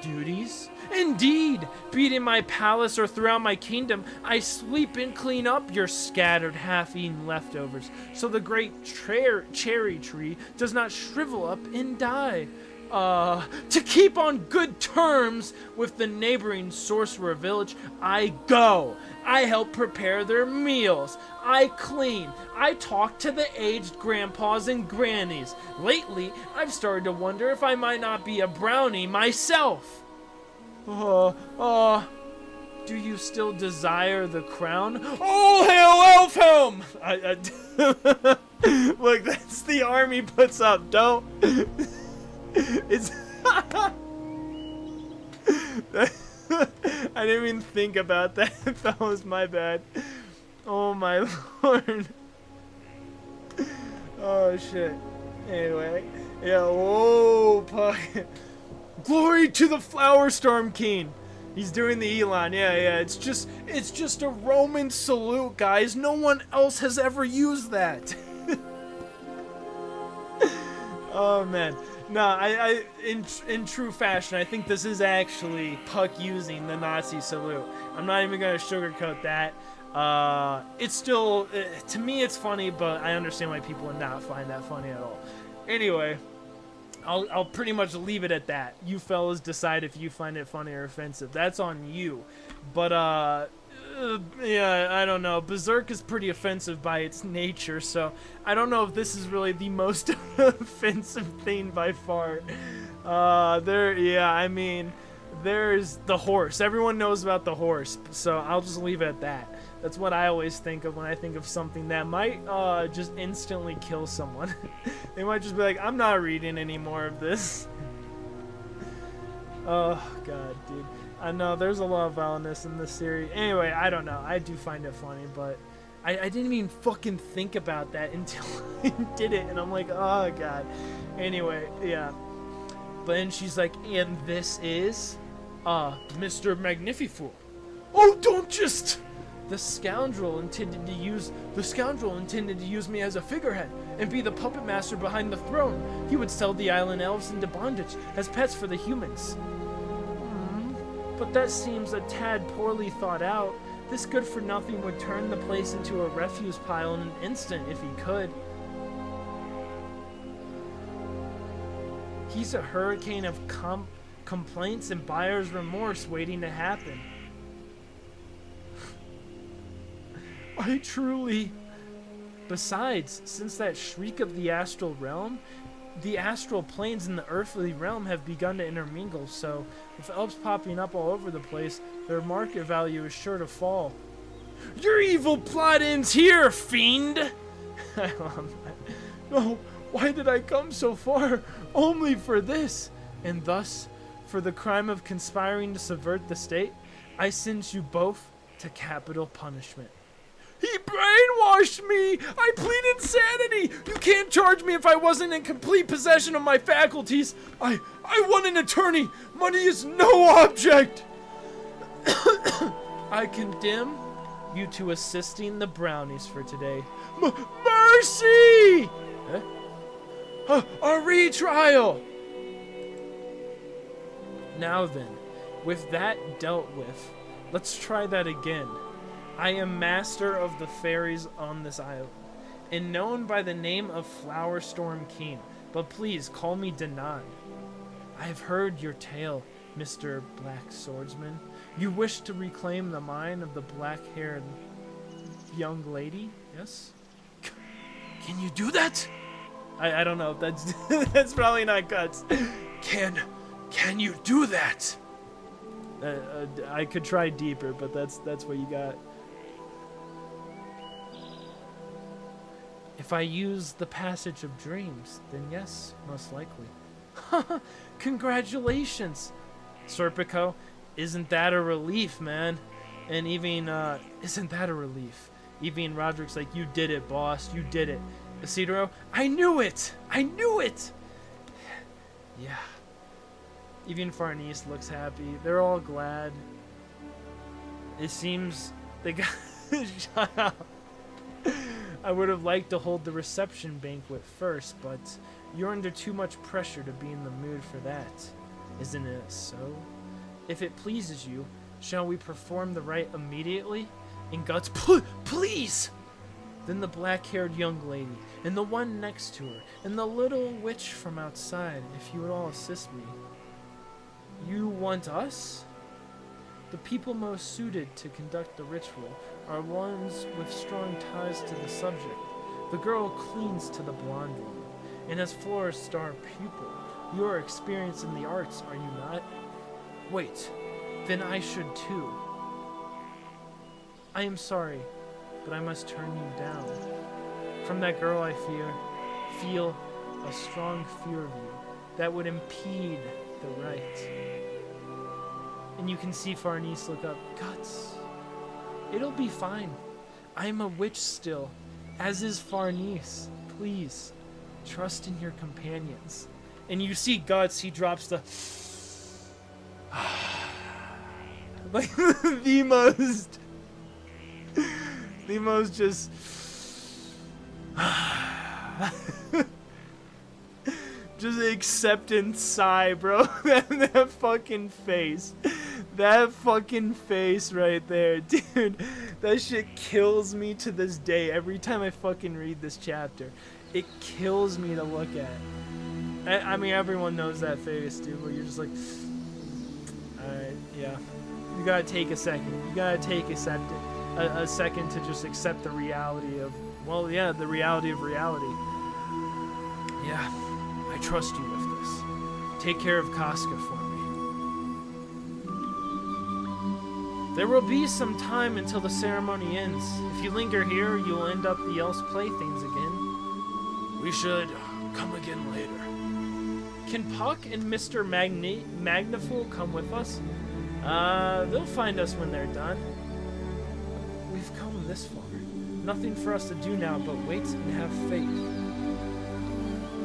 duties? Indeed! Be it in my palace or throughout my kingdom, I sweep and clean up your scattered, half-eaten leftovers, so the great cherry tree does not shrivel up and die. To keep on good terms with the neighboring sorcerer village, I go. I help prepare their meals. I clean. I talk to the aged grandpas and grannies. Lately, I've started to wonder if I might not be a brownie myself. Do you still desire the crown? Oh, hail Elfhelm! Look, that's the army puts up. Don't. It's. I didn't even think about that. That was my bad. Oh my lord. Oh shit. Anyway, yeah. Whoa, Puck. Glory to the Flower Storm King. He's doing the Elon. Yeah. It's just a Roman salute, guys. No one else has ever used that. Oh man. No, I in true fashion, I think this is actually Puck using the Nazi salute. I'm not even gonna sugarcoat that. It's still, to me, it's funny, but I understand why people would not find that funny at all. Anyway, I'll pretty much leave it at that. You fellas decide if you find it funny or offensive. That's on you. But yeah, I don't know. Berserk is pretty offensive by its nature, so I don't know if this is really the most offensive thing by far. I mean, there's the horse. Everyone knows about the horse, so I'll just leave it at that. That's what I always think of when I think of something that might just instantly kill someone. They might just be like, I'm not reading any more of this. Oh, God, dude. I know, there's a lot of violence in this series. Anyway, I don't know. I do find it funny, but I didn't even fucking think about that until I did it, and I'm like, oh, God. Anyway, yeah. But then she's like, and this is, Mr. Magnifico. Oh, don't just... The scoundrel intended to use me as a figurehead and be the puppet master behind the throne. He would sell the island elves into bondage as pets for the humans. But that seems a tad poorly thought out. This good-for-nothing would turn the place into a refuse pile in an instant if he could. He's a hurricane of complaints and buyer's remorse waiting to happen. I truly... Besides, since that shriek of the astral realm, the astral planes and the earthly realm have begun to intermingle, so with elves popping up all over the place, their market value is sure to fall. Your evil plot ends here, fiend! I love that. No, why did I come so far? Only for this! And thus, for the crime of conspiring to subvert the state, I sentence you both to capital punishment. He brainwashed me! I plead insanity! You can't charge me if I wasn't in complete possession of my faculties! I want an attorney! Money is no object! I condemn you to assisting the brownies for today. Mercy! A retrial! Now then, with that dealt with, let's try that again. I am master of the fairies on this island, and known by the name of Flower Storm King, but please call me Danan. I have heard your tale, Mr. Black Swordsman. You wish to reclaim the mind of the black-haired young lady, yes? Can you do that? I don't know. That's that's probably not guts. Can you do that? I could try deeper, but that's what you got. If I use the passage of dreams, then yes, most likely. Congratulations, Serpico. Isn't that a relief, man? And even, isn't that a relief? Even Roderick's like, you did it, boss. You did it. Isidro, I knew it! I knew it! Yeah. Even Farnese looks happy. They're all glad. It seems they got... Shut up. I would have liked to hold the reception banquet first, but you're under too much pressure to be in the mood for that. Isn't it so? If it pleases you, shall we perform the rite immediately? In Guts, please! Then the black-haired young lady, and the one next to her, and the little witch from outside, if you would all assist me. You want us? The people most suited to conduct the ritual are ones with strong ties to the subject. The girl clings to the blonde one, and has Flora's star pupil. You are experienced in the arts, are you not? Wait, then I should too. I am sorry, but I must turn you down. From that girl I feel a strong fear of you that would impede the rite. And you can see Farnese look up. Guts. It'll be fine. I'm a witch still, as is Farnese. Please, trust in your companions. And you see Guts, he drops the... like, the most just... just acceptance sigh, bro. that fucking face. That fucking face right there, dude. That shit kills me to this day. Every time I fucking read this chapter, it kills me to look at. I mean, everyone knows that face, dude, where you're just like, alright, yeah. You gotta take a second. You gotta take a second to just accept the reality of, well, yeah, the reality of reality. Yeah, I trust you with this. Take care of Casca for me. There will be some time until the ceremony ends. If you linger here, you'll end up the elf's playthings again. We should come again later. Can Puck and Mr. Magniful come with us? They'll find us when they're done. We've come this far. Nothing for us to do now but wait and have faith.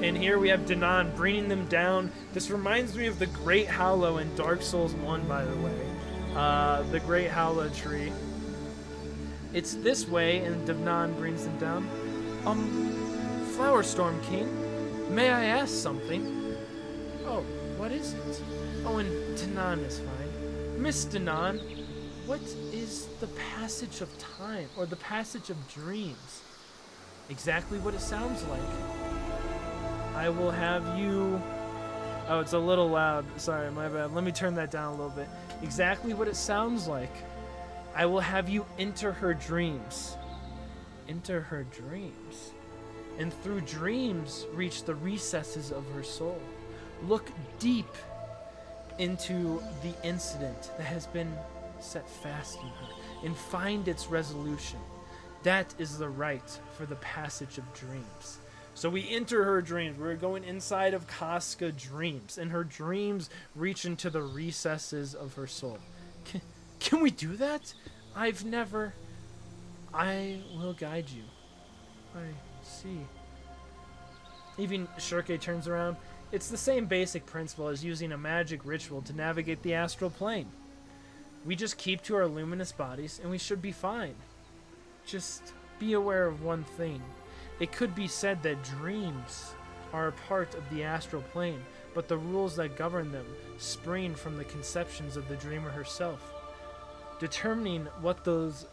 And here we have Danan bringing them down. This reminds me of the Great Hallow in Dark Souls 1, by the way. The Great Hallow tree. It's this way, and Danan brings them down. Flower Storm King, may I ask something? Oh, what is it? Oh, and Danan is fine. Miss Danan, what is the passage of time, or the passage of dreams? Exactly what it sounds like. I will have you... Oh, it's a little loud. Sorry, my bad. Let me turn that down a little bit. Exactly what it sounds like. I will have you enter her dreams. Enter her dreams. And through dreams, reach the recesses of her soul. Look deep into the incident that has been set fast in her and find its resolution. That is the rite for the passage of dreams. So we enter her dreams. We're going inside of Casca dreams, and her dreams reach into the recesses of her soul. Can we do that? I've never I will guide you. I see. Even Shirke turns around. It's the same basic principle as using a magic ritual to navigate the astral plane. We just keep to our luminous bodies and we should be fine. Just be aware of one thing. It could be said that dreams are a part of the astral plane, but the rules that govern them spring from the conceptions of the dreamer herself. Determining what those...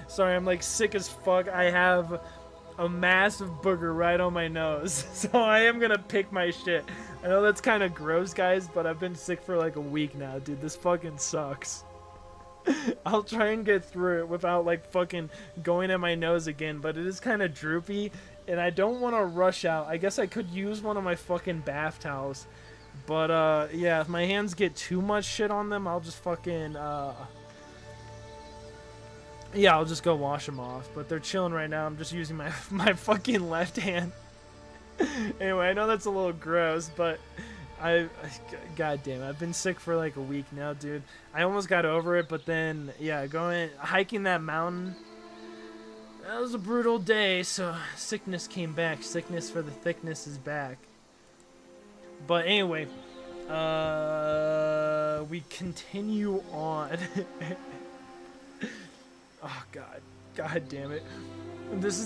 Sorry, I'm like sick as fuck. I have a massive booger right on my nose, so I am gonna pick my shit. I know that's kind of gross, guys, but I've been sick for like a week now, dude. This fucking sucks. I'll try and get through it without like fucking going at my nose again, but it is kind of droopy, and I don't want to rush out. I guess I could use one of my fucking bath towels, but yeah, if my hands get too much shit on them, I'll just fucking yeah, I'll just go wash them off. But they're chilling right now. I'm just using my fucking left hand. Anyway, I know that's a little gross, but God damn, I've been sick for like a week now, dude. I almost got over it, but then, yeah, hiking that mountain, that was a brutal day, so sickness came back. Sickness for the thickness is back. But anyway, we continue on. Oh God damn it. This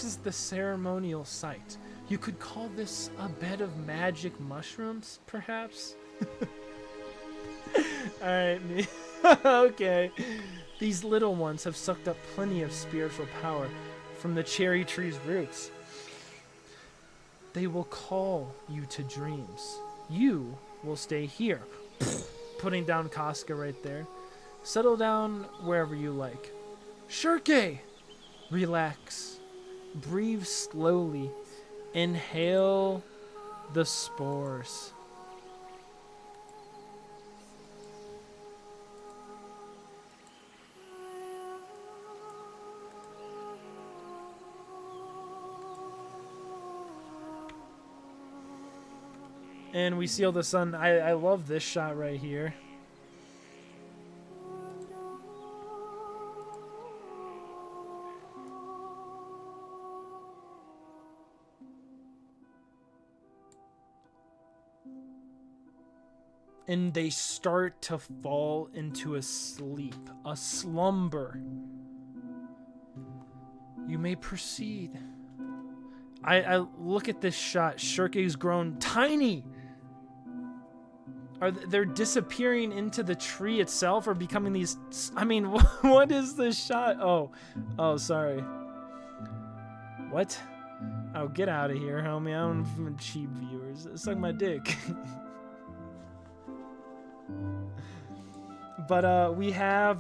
is the ceremonial site. You could call this a bed of magic mushrooms, perhaps? Alright, me. Okay. These little ones have sucked up plenty of spiritual power from the cherry tree's roots. They will call you to dreams. You will stay here. Putting down Casca right there. Settle down wherever you like. Shirke! Relax. Breathe slowly. Inhale the spores. And we seal the sun. I love this shot right here. And they start to fall into a sleep, a slumber. You may proceed. I look at this shot. Shirke's grown tiny. They're disappearing into the tree itself, or becoming these? I mean, what is this shot? Oh, sorry. What? Oh, get out of here, homie. I don't want cheap viewers. Suck my dick. But we have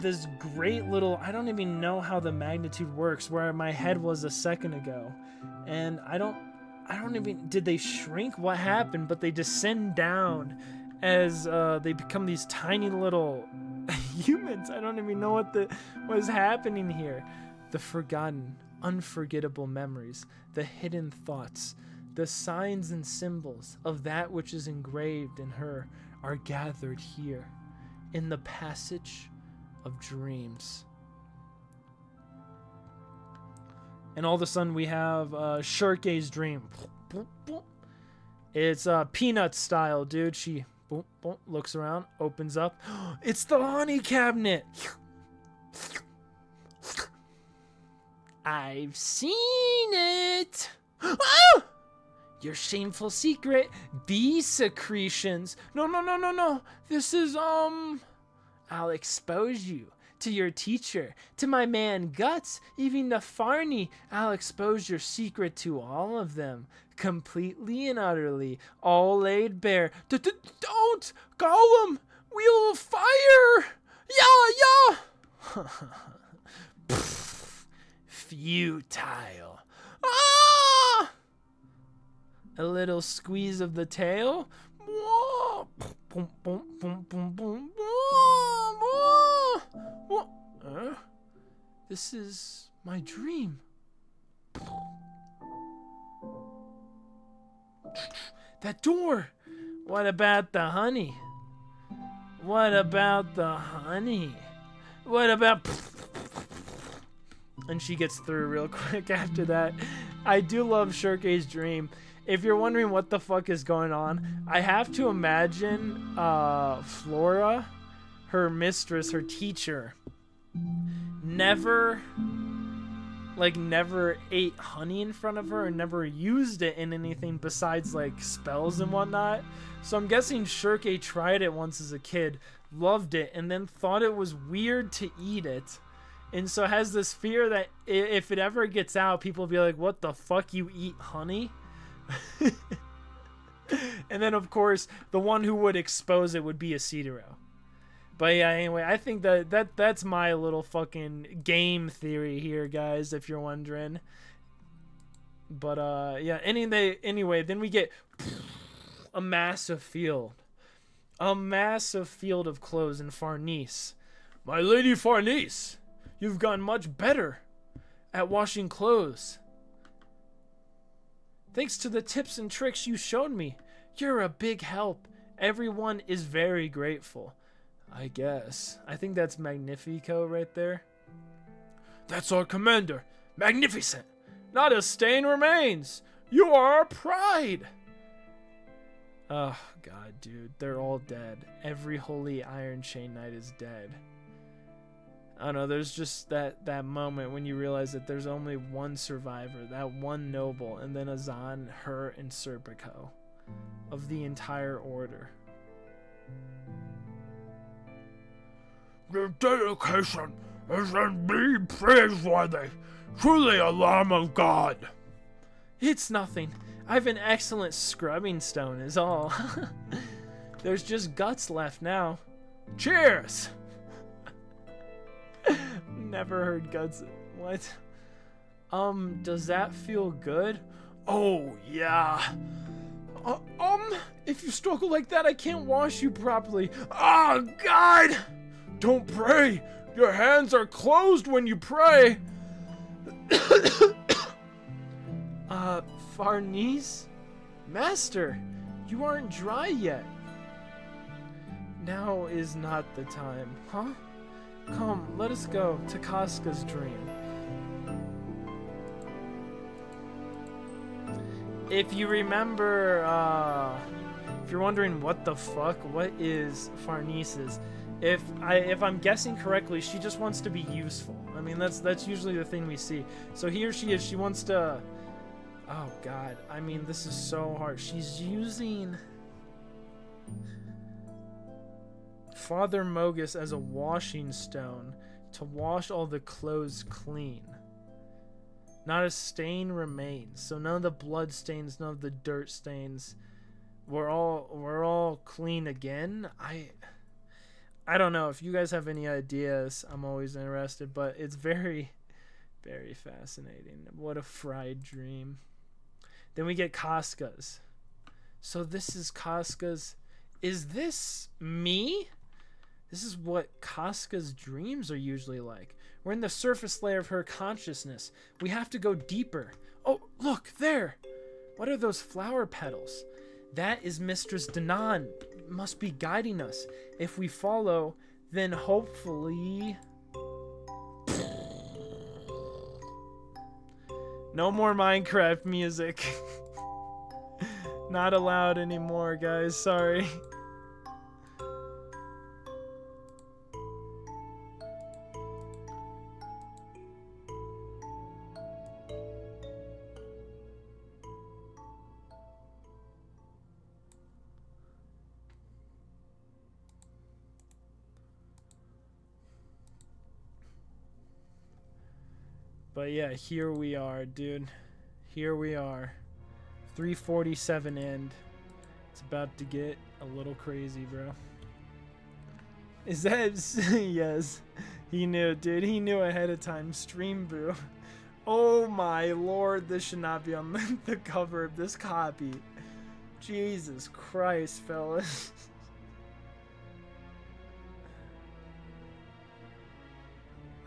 this great little, I don't even know how the magnitude works, where my head was a second ago, and I don't even, did they shrink? What happened? But they descend down as they become these tiny little humans. I don't even know what is happening here. The forgotten, unforgettable memories, the hidden thoughts, the signs and symbols of that which is engraved in her are gathered here in the passage of dreams. And all of a sudden we have Shirke's dream. It's Peanut style, dude. She looks around, opens up. It's the honey cabinet. I've seen it. Ah! Your shameful secret, bee secretions. No. This is, I'll expose you to your teacher, to my man Guts, even the Farney. I'll expose your secret to all of them, completely and utterly, all laid bare. Don't! Gollum! Wheel of fire! Yeah! Futile. Ah! A little squeeze of the tail. This is my dream. That door. What about the honey? What about the honey? What about... And she gets through real quick after that. I do love Shirkei's dream. If you're wondering what the fuck is going on, I have to imagine Flora, her mistress, her teacher, never ate honey in front of her and never used it in anything besides like spells and whatnot. So I'm guessing Shirkei tried it once as a kid, loved it, and then thought it was weird to eat it. And so has this fear that if it ever gets out, people will be like, what the fuck, you eat honey? And then, of course, the one who would expose it would be Isidoro. But yeah, anyway, I think that's my little fucking game theory here, guys, if you're wondering. But, yeah, anyway, then we get a massive field. A massive field of clothes in Farnese. My lady Farnese, you've gotten much better at washing clothes. Thanks to the tips and tricks you showed me, you're a big help. Everyone is very grateful. I guess. I think that's Magnifico right there. That's our commander. Magnificent. Not a stain remains. You are our pride. Oh, God, dude. They're all dead. Every holy Iron Chain Knight is dead. I don't know, there's just that moment when you realize that there's only one survivor, that one noble, and then Azan, her, and Serpico of the entire order. Your dedication is indeed praiseworthy, truly a lamb of God. It's nothing. I have an excellent scrubbing stone is all. There's just guts left now. Cheers! Never heard guts. What? Does that feel good? Oh, yeah. If you struggle like that, I can't wash you properly. Oh, God! Don't pray. Your hands are closed when you pray. Farnese? Master, you aren't dry yet. Now is not the time, huh? Come, let us go to Casca's dream. If you remember, if you're wondering what the fuck, what is Farnese's? If I'm guessing correctly, she just wants to be useful. I mean, that's usually the thing we see. So here she is. She wants to. Oh God. I mean, this is so hard. She's using Father Mogus as a washing stone to wash all the clothes clean. Not a stain remains. So none of the blood stains, none of the dirt stains. We're all clean again. I don't know if you guys have any ideas. I'm always interested, but it's very, very fascinating. What a fried dream. Then we get Casca's. So this is Casca's. Is this me? This is what Casca's dreams are usually like. We're in the surface layer of her consciousness. We have to go deeper. Oh, look, there. What are those flower petals? That is Mistress Danan. Must be guiding us. If we follow, then hopefully... No more Minecraft music. Not allowed anymore, guys. Sorry. But yeah, here we are, dude. Here we are. 3:47 end. It's about to get a little crazy, bro. Is that... Yes. He knew, dude. He knew ahead of time. Stream boo. Oh my lord. This should not be on the cover of this copy. Jesus Christ, fellas.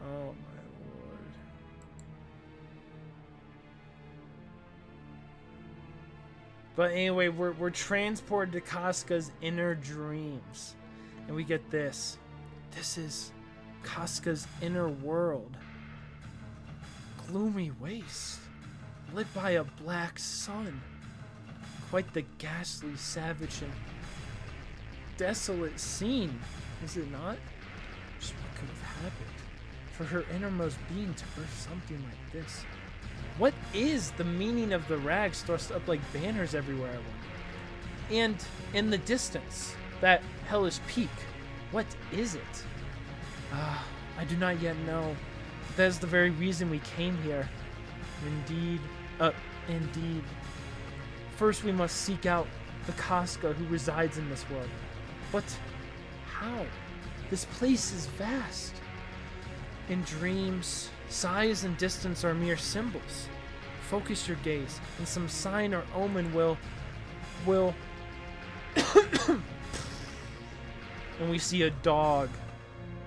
Oh my. But anyway, we're transported to Casca's inner dreams. And we get this. This is Casca's inner world. Gloomy waste, lit by a black sun. Quite the ghastly, savage, and desolate scene, is it not? Just what could have happened for her innermost being to birth something like this? What is the meaning of the rags thrust up like banners everywhere, I wonder? And in the distance, that hellish peak, what is it? I do not yet know. That is the very reason we came here. Indeed. First we must seek out the Casca who resides in this world. But how? This place is vast. In dreams, size and distance are mere symbols. Focus your gaze, and some sign or omen will and we see a dog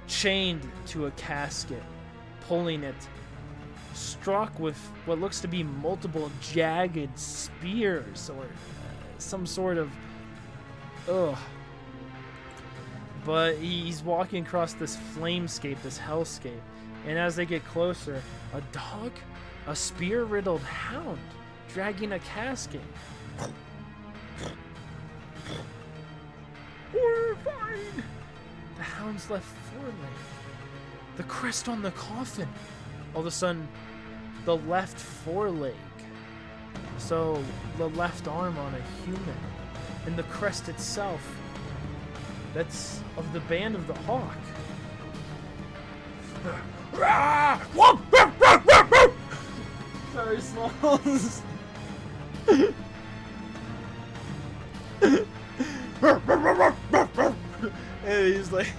chained to a casket, pulling it, struck with what looks to be multiple jagged spears or some sort of but he's walking across this flamescape, this hellscape, and as they get closer, a dog, a spear-riddled hound, dragging a casket. Horrified! The hound's left foreleg, the crest on the coffin. All of a sudden, the left foreleg. So, the left arm on a human. And the crest itself, that's of the Band of the Hawk. Sorry, Smalls. And he's like,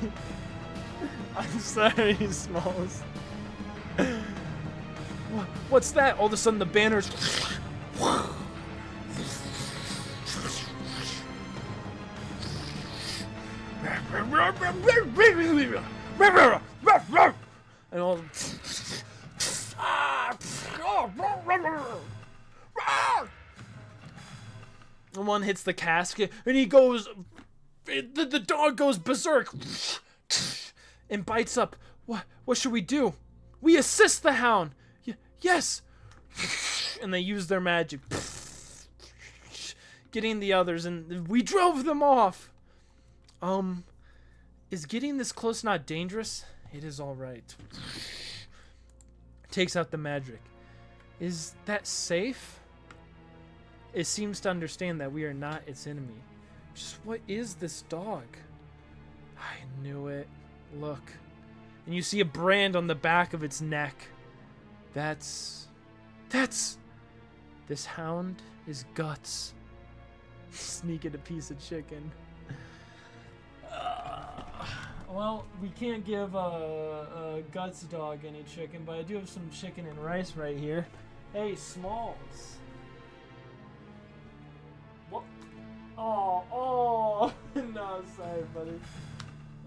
I'm sorry, Smalls. What's that? All of a sudden the banners and all and one hits the casket and he goes, the dog goes berserk and bites up. What should we do? We assist the hound. Yes. And they use their magic, getting the others, and we drove them off. Is getting this close not dangerous? It is all right. Takes out the magic. Is that safe? It seems to understand that we are not its enemy. Just what is this dog? I knew it. Look. And you see a brand on the back of its neck. That's... This hound is Guts. Sneaking a piece of chicken. Well, we can't give a Guts dog any chicken, but I do have some chicken and rice right here. Hey, Smalls. What? Oh. No, sorry, buddy.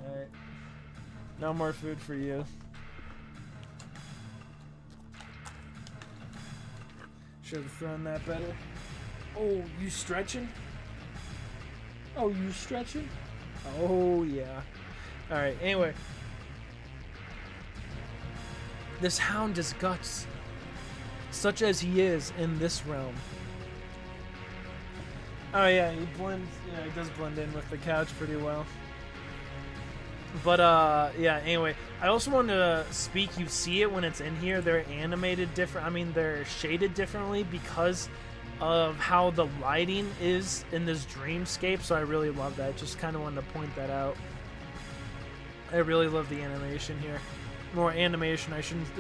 Alright. No more food for you. Should have thrown that better. Oh, you stretching? Oh, you stretching? Oh, yeah. Alright, anyway. This hound is Guts, such as he is in this realm. Oh, yeah, he does blend in with the couch pretty well. But, yeah, anyway, I also wanted to speak, you see it when it's in here, they're animated different, they're shaded differently because of how the lighting is in this dreamscape, so I really love that. Just kind of wanted to point that out. I really love the animation here. More animation, I shouldn't,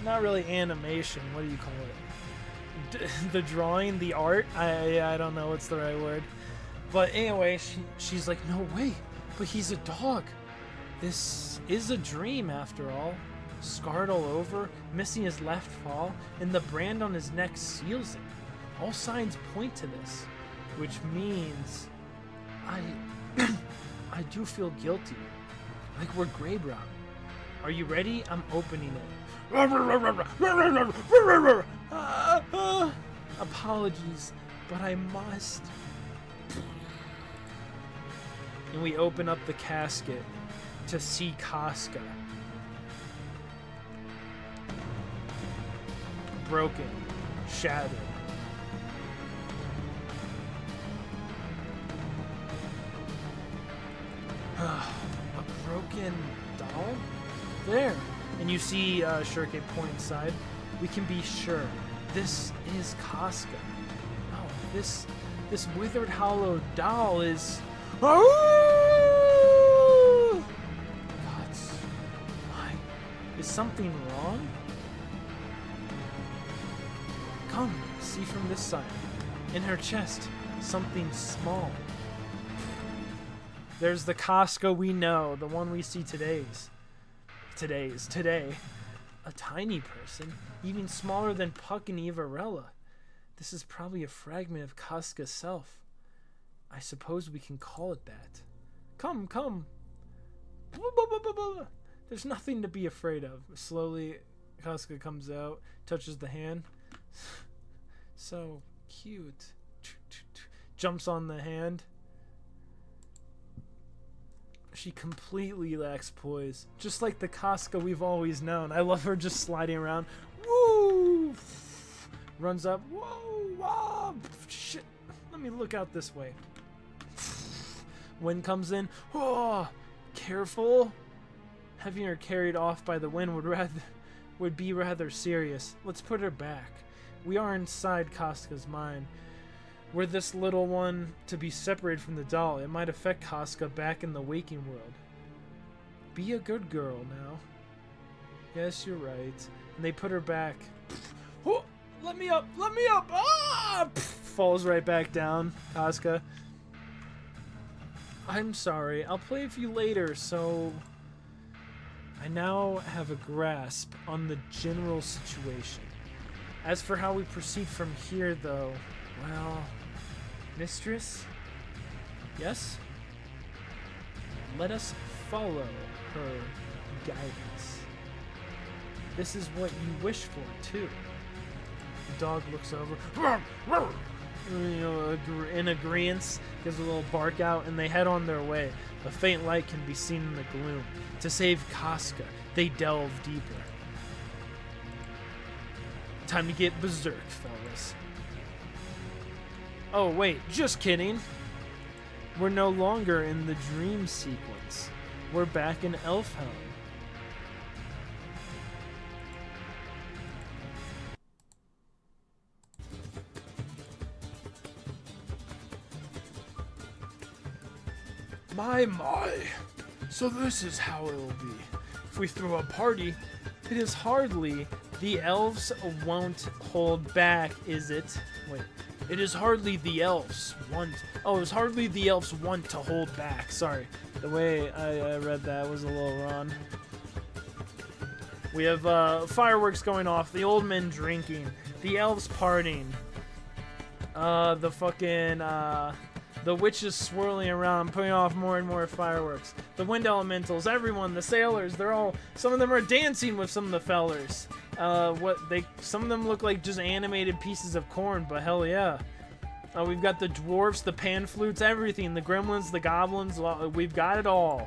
not really animation, what do you call it? The drawing, the art, I don't know what's the right word. But anyway, she's like, no way, but he's a dog. This is a dream after all. Scarred all over, missing his left paw, and the brand on his neck seals it. All signs point to this, which means I do feel guilty. Like we're grave robbing. Are you ready? I'm opening it. Apologies, but I must. and we open up the casket to see Casca. Broken, shattered. A broken doll? There. And you see Shurke point inside. We can be sure this is Casca. Oh, this withered hollow doll is... Oh! Gods. Why? Is something wrong? Come, see from this side. In her chest, something small. There's the Casca we know, the one we see today. A tiny person, even smaller than Puck and Evarella. This is probably a fragment of Casca's self. I suppose we can call it that. Come. There's nothing to be afraid of. Slowly, Casca comes out, touches the hand. So cute. Jumps on the hand. She completely lacks poise, just like the Casca we've always known. I love her just sliding around. Woo! Runs up. Whoa! Whoa! Shit! Let me look out this way. Wind comes in. Oh! Careful! Having her carried off by the wind would be rather serious. Let's put her back. We are inside Casca's mind. Were this little one to be separated from the doll, it might affect Casca back in the waking world. Be a good girl now. Yes, you're right. And they put her back. Oh, let me up! Let me up! Ah! Falls right back down, Casca. I'm sorry. I'll play with you later, so... I now have a grasp on the general situation. As for how we proceed from here, though, well... Mistress? Yes? Let us follow her guidance. This is what you wish for, too. The dog looks over. In agreeance, gives a little bark out, and they head on their way. A faint light can be seen in the gloom. To save Casca, they delve deeper. Time to get berserk, fellas. Oh, wait, just kidding. We're no longer in the dream sequence. We're back in Elfhelm. My. So this is how it'll be. If we throw a party, It is hardly the elves won't hold back, is it? Wait. It is hardly the elves want... Oh, it was hardly the elves want to hold back. Sorry. The way I read that was a little wrong. We have fireworks going off. The old men drinking. The elves partying. The fucking... The witches swirling around, putting off more and more fireworks. The wind elementals, everyone, the sailors, they're all... Some of them are dancing with some of the fellers. Some of them look like just animated pieces of corn, but hell yeah. We've got the dwarfs, the pan flutes, everything. The gremlins, the goblins, we've got it all.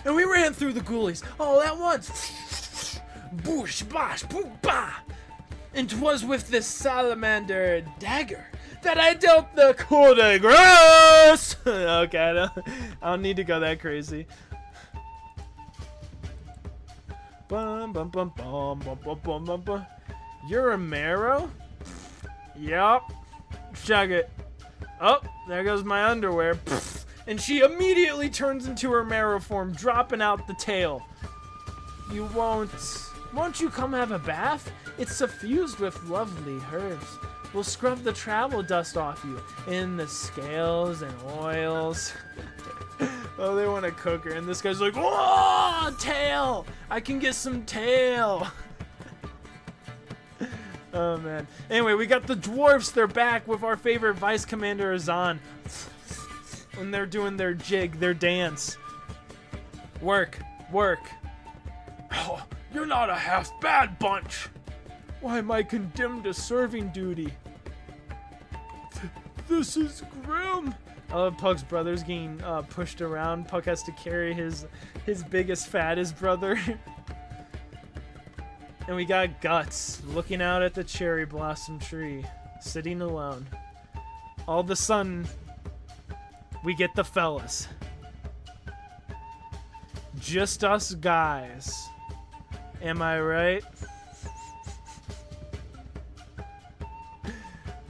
And we ran through the ghoulies all at once. Boosh, bash, boom, bah! And 'twas with this salamander dagger that I dealt the coup de grace! Okay, I don't need to go that crazy. Bum, bum, bum, bum, bum, bum, bum, bum, bum. You're a marrow? Yup. Chug it. Oh, there goes my underwear. And she immediately turns into her marrow form, dropping out the tail. You won't you come have a bath? It's suffused with lovely herbs. We'll scrub the travel dust off you in the scales and oils. Oh, they want to cook her, and this guy's like, "Oh, tail! I can get some tail." Oh man. Anyway, we got the dwarves. They're back with our favorite Vice Commander Azan, and they're doing their jig, their dance. Work. oh, you're not a half bad bunch. Why am I condemned to serving duty? This is grim. I love Puck's brother's getting pushed around. Puck has to carry his biggest, fattest brother. And we got Guts looking out at the cherry blossom tree, sitting alone. All of a sudden, we get the fellas. Just us guys. Am I right?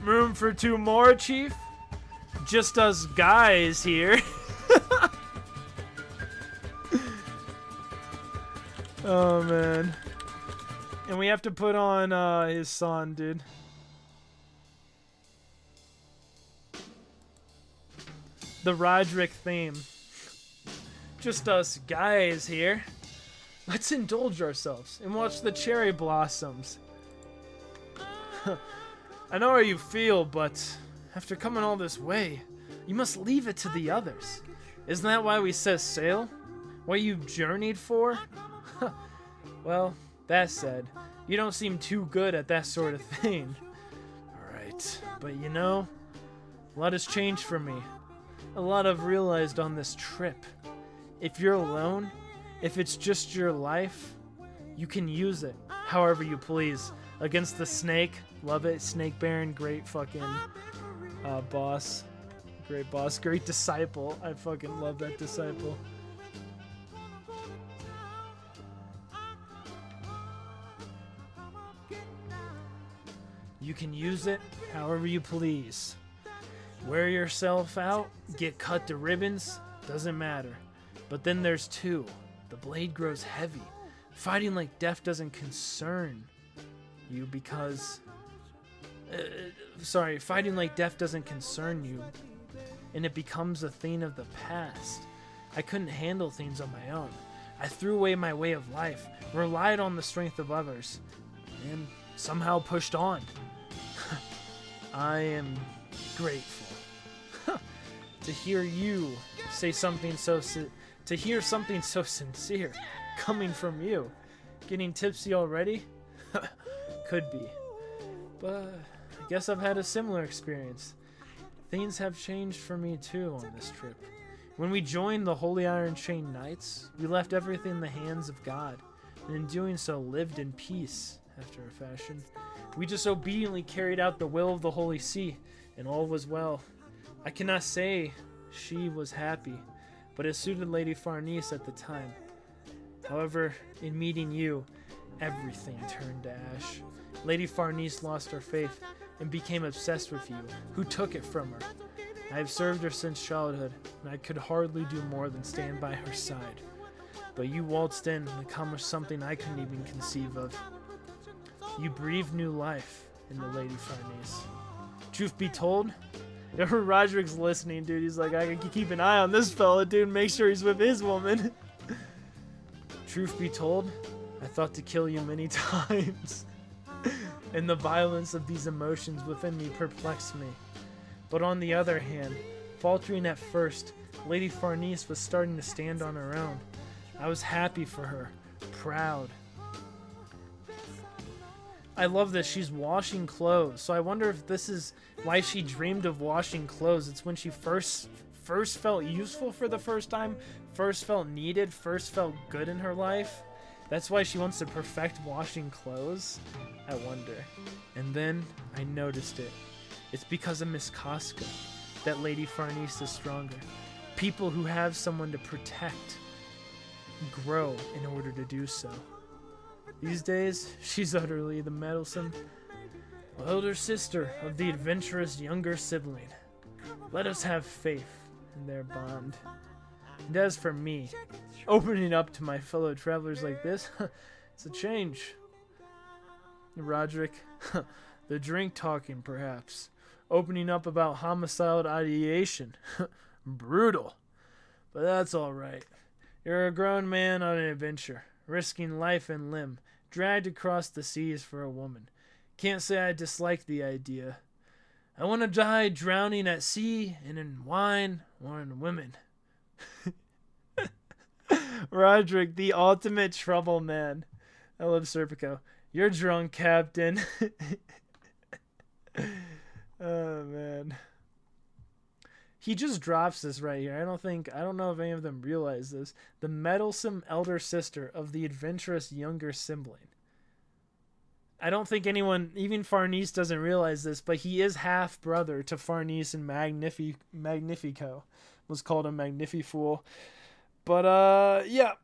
Room for 2 more, Chief? Just us guys here. Oh, man. And we have to put on his song, dude. The Roderick theme. Just us guys here. Let's indulge ourselves and watch the cherry blossoms. I know how you feel, but after coming all this way, you must leave it to the others. Isn't that why we set sail? What you journeyed for? Well, that said, you don't seem too good at that sort of thing. Alright, but you know, a lot has changed for me. A lot I've realized on this trip. If you're alone, if it's just your life, you can use it however you please. Against the snake, love it. Snake Baron, great fucking boss. Great boss, great disciple. I fucking love that disciple. You can use it however you please. Wear yourself out, get cut to ribbons, doesn't matter. But then there's 2. The blade grows heavy. Fighting like death doesn't concern you because... fighting like death doesn't concern you. And it becomes a thing of the past. I couldn't handle things on my own. I threw away my way of life, relied on the strength of others, and somehow pushed on. I am grateful to hear you say something to hear something so sincere coming from you. Getting tipsy already? Could be. But I guess I've had a similar experience. Things have changed for me too on this trip. When we joined the Holy Iron Chain Knights, we left everything in the hands of God, and in doing so lived in peace after a fashion. We just obediently carried out the will of the Holy See, and all was well. I cannot say she was happy, but it suited Lady Farnese at the time. However, in meeting you, everything turned to ash. Lady Farnese lost her faith and became obsessed with you, who took it from her. I have served her since childhood, and I could hardly do more than stand by her side. But you waltzed in and accomplished something I couldn't even conceive of. You breathed new life into Lady Farnese. Truth be told, Roderick's listening, dude. He's like, I can keep an eye on this fella, dude. Make sure he's with his woman. Truth be told, I thought to kill you many times. And the violence of these emotions within me perplexed me. But on the other hand, faltering at first, Lady Farnese was starting to stand on her own. I was happy for her, proud. I love this. She's washing clothes. So I wonder if this is why she dreamed of washing clothes. It's when she first felt useful for the first time, first felt needed, first felt good in her life. That's why she wants to perfect washing clothes. I wonder. And then I noticed it. It's because of Miss Casca that Lady Farnese is stronger. People who have someone to protect grow in order to do so. These days, she's utterly the meddlesome elder sister of the adventurous younger sibling. Let us have faith in their bond. And as for me, opening up to my fellow travelers like this, it's a change. Roderick, the drink talking perhaps. Opening up about homicidal ideation. Brutal. But that's alright. You're a grown man on an adventure, risking life and limb, dragged across the seas for a woman. Can't say I dislike the idea. I want to die drowning at sea and in wine or in women. Roderick, the ultimate trouble man. I love Serpico. You're drunk, Captain. Oh, man. he just drops this right here. I don't know if any of them realize this. The meddlesome elder sister of the adventurous younger sibling. I don't think anyone, even Farnese doesn't realize this, but he is half brother to Farnese and Magnifico. Was called a Magnififool. But yeah.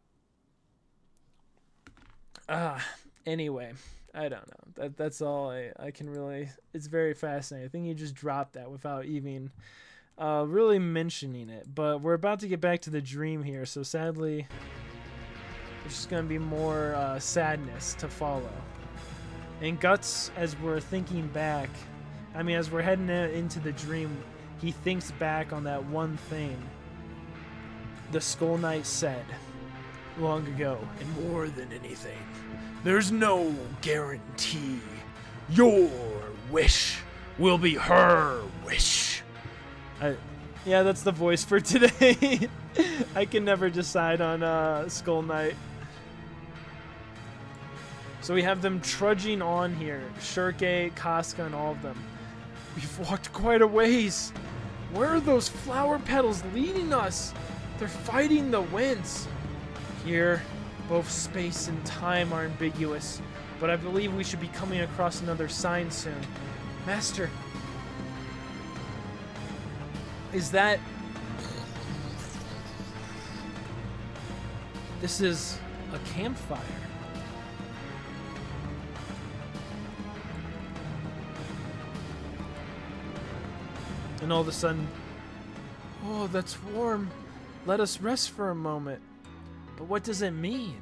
Anyway, I don't know. That's all I can really. It's very fascinating. I think he just dropped that without even really mentioning it. But we're about to get back to the dream here, so sadly, there's just gonna be more sadness to follow. And Guts, as we're thinking back, as we're heading into the dream, he thinks back on that one thing the Skull Knight said long ago. And more than anything, there's no guarantee your wish will be her wish. Yeah, that's the voice for today. I can never decide on Skull Knight. So we have them trudging on here. Shirke, Casca, and all of them. We've walked quite a ways. Where are those flower petals leading us? They're fighting the winds. Here, both space and time are ambiguous, but I believe we should be coming across another sign soon. Master, is that... This is a campfire. And all of a sudden, oh, that's warm. Let us rest for a moment. But what does it mean?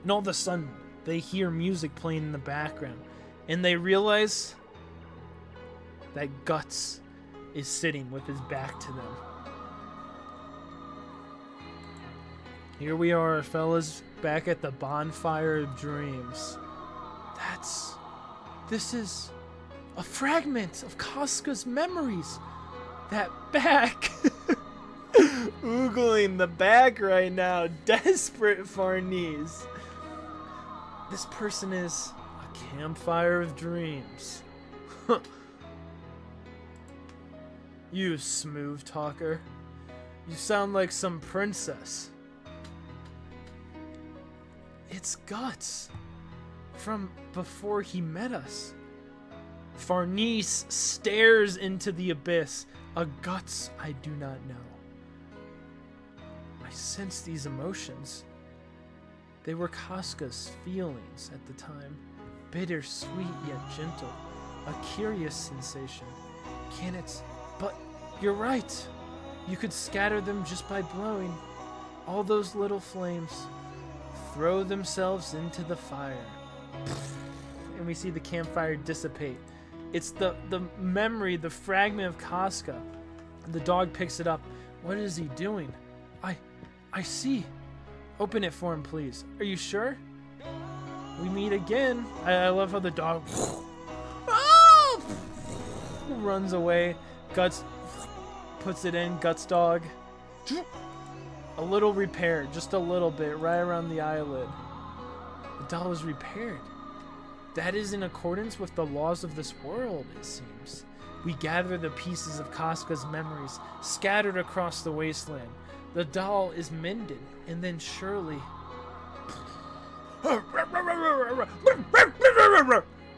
And all of a sudden, they hear music playing in the background. And they realize that Guts is sitting with his back to them. Here we are, fellas, back at the bonfire of dreams. This is a fragment of Casca's memories. That back. Oogling the back right now. Desperate Farnese. This person is a campfire of dreams. You smooth talker. You sound like some princess. It's Guts. From before he met us. Farnese stares into the abyss. A Guts I do not know. I sense these emotions. They were Casca's feelings at the time. Bittersweet yet gentle. A curious sensation. Can it... But you're right. You could scatter them just by blowing. All those little flames throw themselves into the fire. And we see the campfire dissipate. It's the memory, the fragment of Casca. The dog picks it up. What is he doing? I see. Open it for him, please. Are you sure? We meet again. I love how the dog runs away. Guts puts it in. Guts dog. A little repaired, just a little bit, right around the eyelid. The doll is repaired. That is in accordance with the laws of this world, it seems. We gather the pieces of Casca's memories, scattered across the wasteland. The doll is mended, and then surely...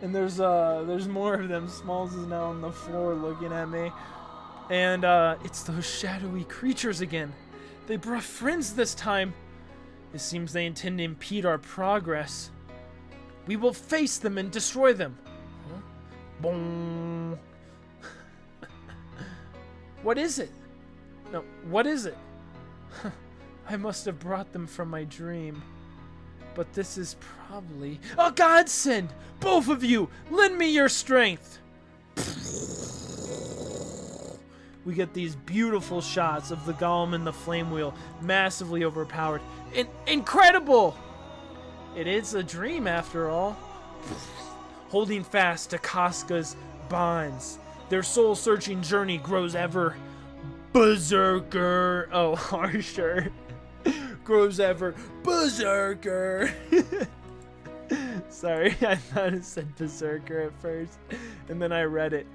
And there's more of them. Smalls is now on the floor looking at me. And it's those shadowy creatures again. They brought friends this time. It seems they intend to impede our progress. We will face them and destroy them. Huh? Boom. What is it? No, what is it? I must have brought them from my dream. But this is probably a godsend! Both of you, lend me your strength! We get these beautiful shots of the golem and the flame wheel, massively overpowered. Incredible! It is a dream after all. Holding fast to Casca's bonds, their soul-searching journey grows ever berserker. Oh, harsher. Grows ever berserker. Sorry, I thought it said berserker at first, and then I read it.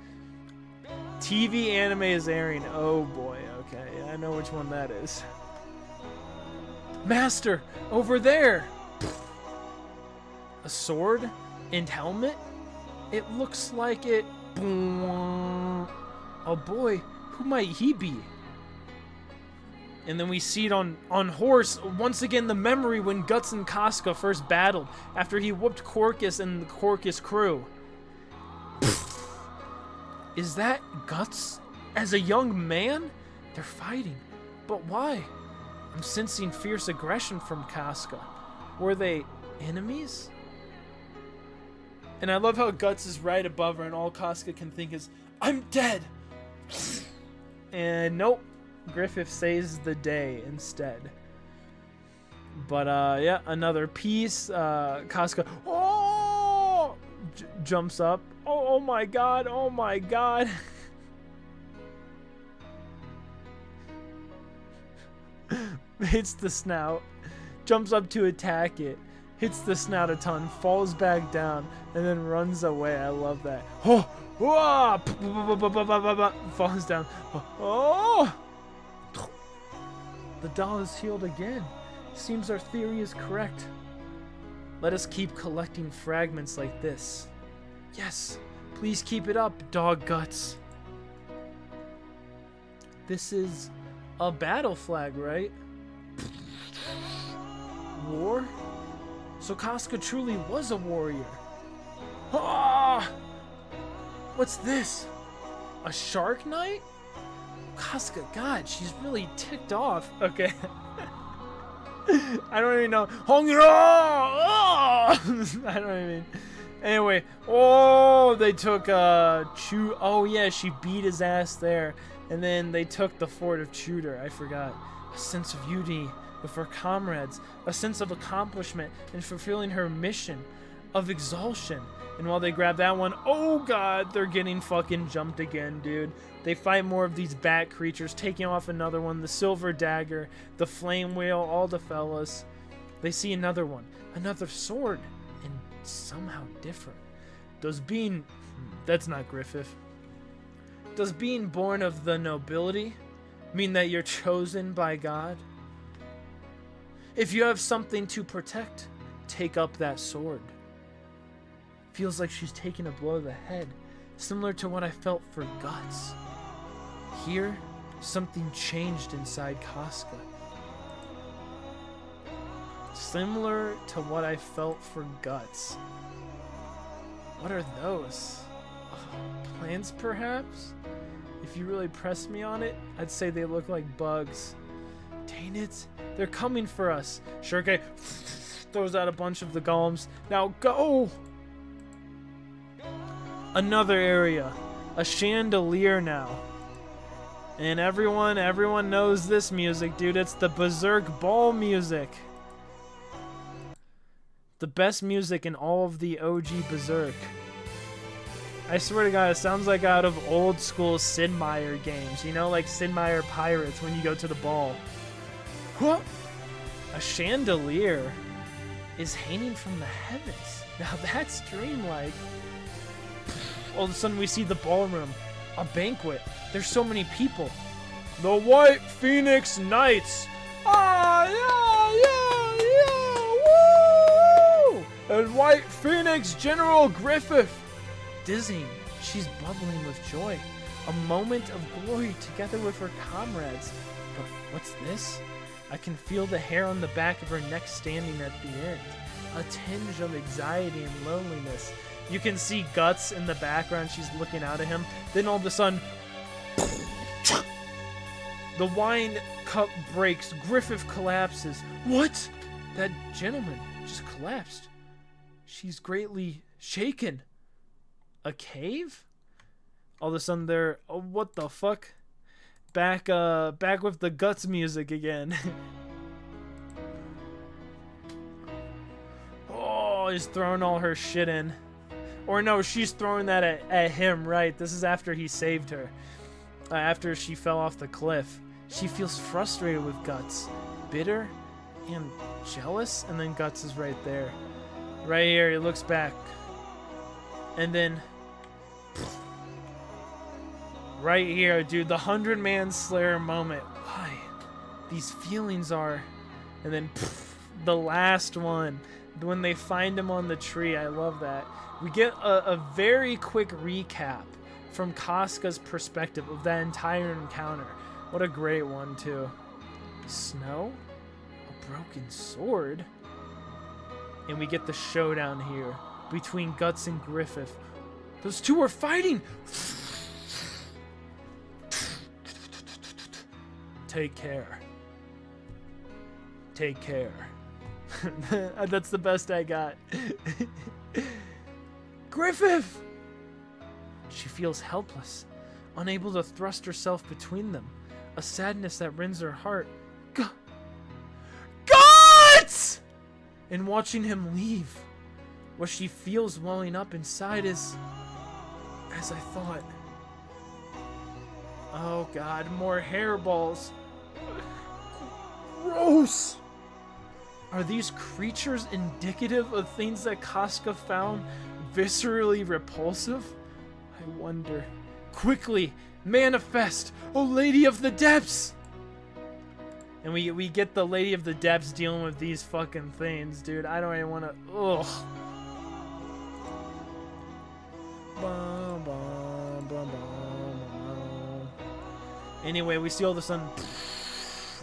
TV anime is airing. Oh boy, Okay, I know which one that is. Master, over there! A sword and helmet? It looks like it... Oh boy, who might he be? And then we see it on horse. Once again, the memory when Guts and Casca first battled after he whooped Corcus and the Corcus crew. Is that Guts as a young man? They're fighting. But why? I'm sensing fierce aggression from Casca. Were they enemies? And I love how Guts is right above her and all Casca can think is, I'm dead! And nope. Griffith saves the day instead. But yeah, another piece. Casca jumps up. Oh my god, oh my god. Hits the snout, jumps up to attack it, hits the snout a ton, falls back down, and then runs away. I love that. Falls down. Oh! The doll is healed again. Seems our theory is correct. Let us keep collecting fragments like this. Yes, please keep it up, Dog Guts. This is a battle flag, right? War? So Casca truly was a warrior. Ah! What's this? A shark knight? Casca, God, she's really ticked off. Okay. I don't even know. I don't even. Anyway, oh, they took Chu. Oh yeah, she beat his ass there, and then they took the fort of Tudor. I forgot. A sense of unity with her comrades, a sense of accomplishment in fulfilling her mission of exhaustion. And while they grab that one, oh god, they're getting fucking jumped again, dude. They fight more of these bat creatures, taking off another one, the silver dagger, the flame whale, all the fellas. They see another one, another sword, and somehow different. Does being... That's not Griffith. Does being born of the nobility mean that you're chosen by God? If you have something to protect, take up that sword. Feels like she's taking a blow to the head, similar to what I felt for Guts. Here, something changed inside Casca. Similar to what I felt for Guts. What are those? Plants, perhaps? If you really press me on it, I'd say they look like bugs. Dang it, they're coming for us. Shirke throws out a bunch of the golems. Now go! Another area. A chandelier now. And everyone knows this music, dude. It's the Berserk ball music. The best music in all of the OG Berserk. I swear to God, it sounds like out of old school Sid Meier games. You know, like Sid Meier Pirates when you go to the ball. What? A chandelier is hanging from the heavens. Now that's dreamlike. All of a sudden we see the ballroom. A banquet. There's so many people. The White Phoenix Knights. Ah, yeah, woo! And White Phoenix General Griffith. Dizzying. She's bubbling with joy. A moment of glory together with her comrades. But what's this? I can feel the hair on the back of her neck standing at the end. A tinge of anxiety and loneliness. You can see Guts in the background. She's looking out at him. Then all of a sudden, the wine cup breaks. Griffith collapses. What? That gentleman just collapsed. She's greatly shaken. A cave? All of a sudden they're... Oh, what the fuck? Back with the Guts music again. Oh, he's throwing all her shit in. Or no, she's throwing that at him, right? This is after he saved her. After she fell off the cliff. She feels frustrated with Guts. Bitter and jealous. And then Guts is right there. Right here, he looks back. And then... Right here, dude, the 100-man Slayer moment. Why? These feelings are... And then the last one, when they find him on the tree. I love that. We get a very quick recap from Casca's perspective of that entire encounter. What a great one, too. Snow? A broken sword? And we get the showdown here between Guts and Griffith. Those two are fighting! Take care. Take care. That's the best I got. Griffith! She feels helpless, unable to thrust herself between them. A sadness that rends her heart. Guts! And watching him leave, what she feels welling up inside is... as I thought. Oh god, more hairballs. Gross! Are these creatures indicative of things that Casca found viscerally repulsive? I wonder. Quickly, manifest, O Lady of the Depths! And we get the Lady of the Depths dealing with these fucking things, dude. I don't even want to... Ugh. Bum, bum, bum, bum. Anyway, we see all of a sudden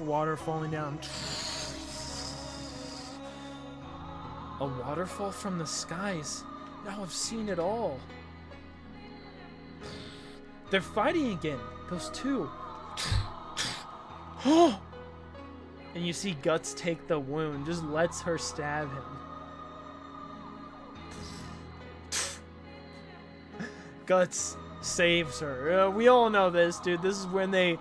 water falling down. A waterfall from the skies. Now I've seen it all. They're fighting again. Those two. And you see Guts take the wound. Just lets her stab him. Guts saves her. We all know this, dude. This is when they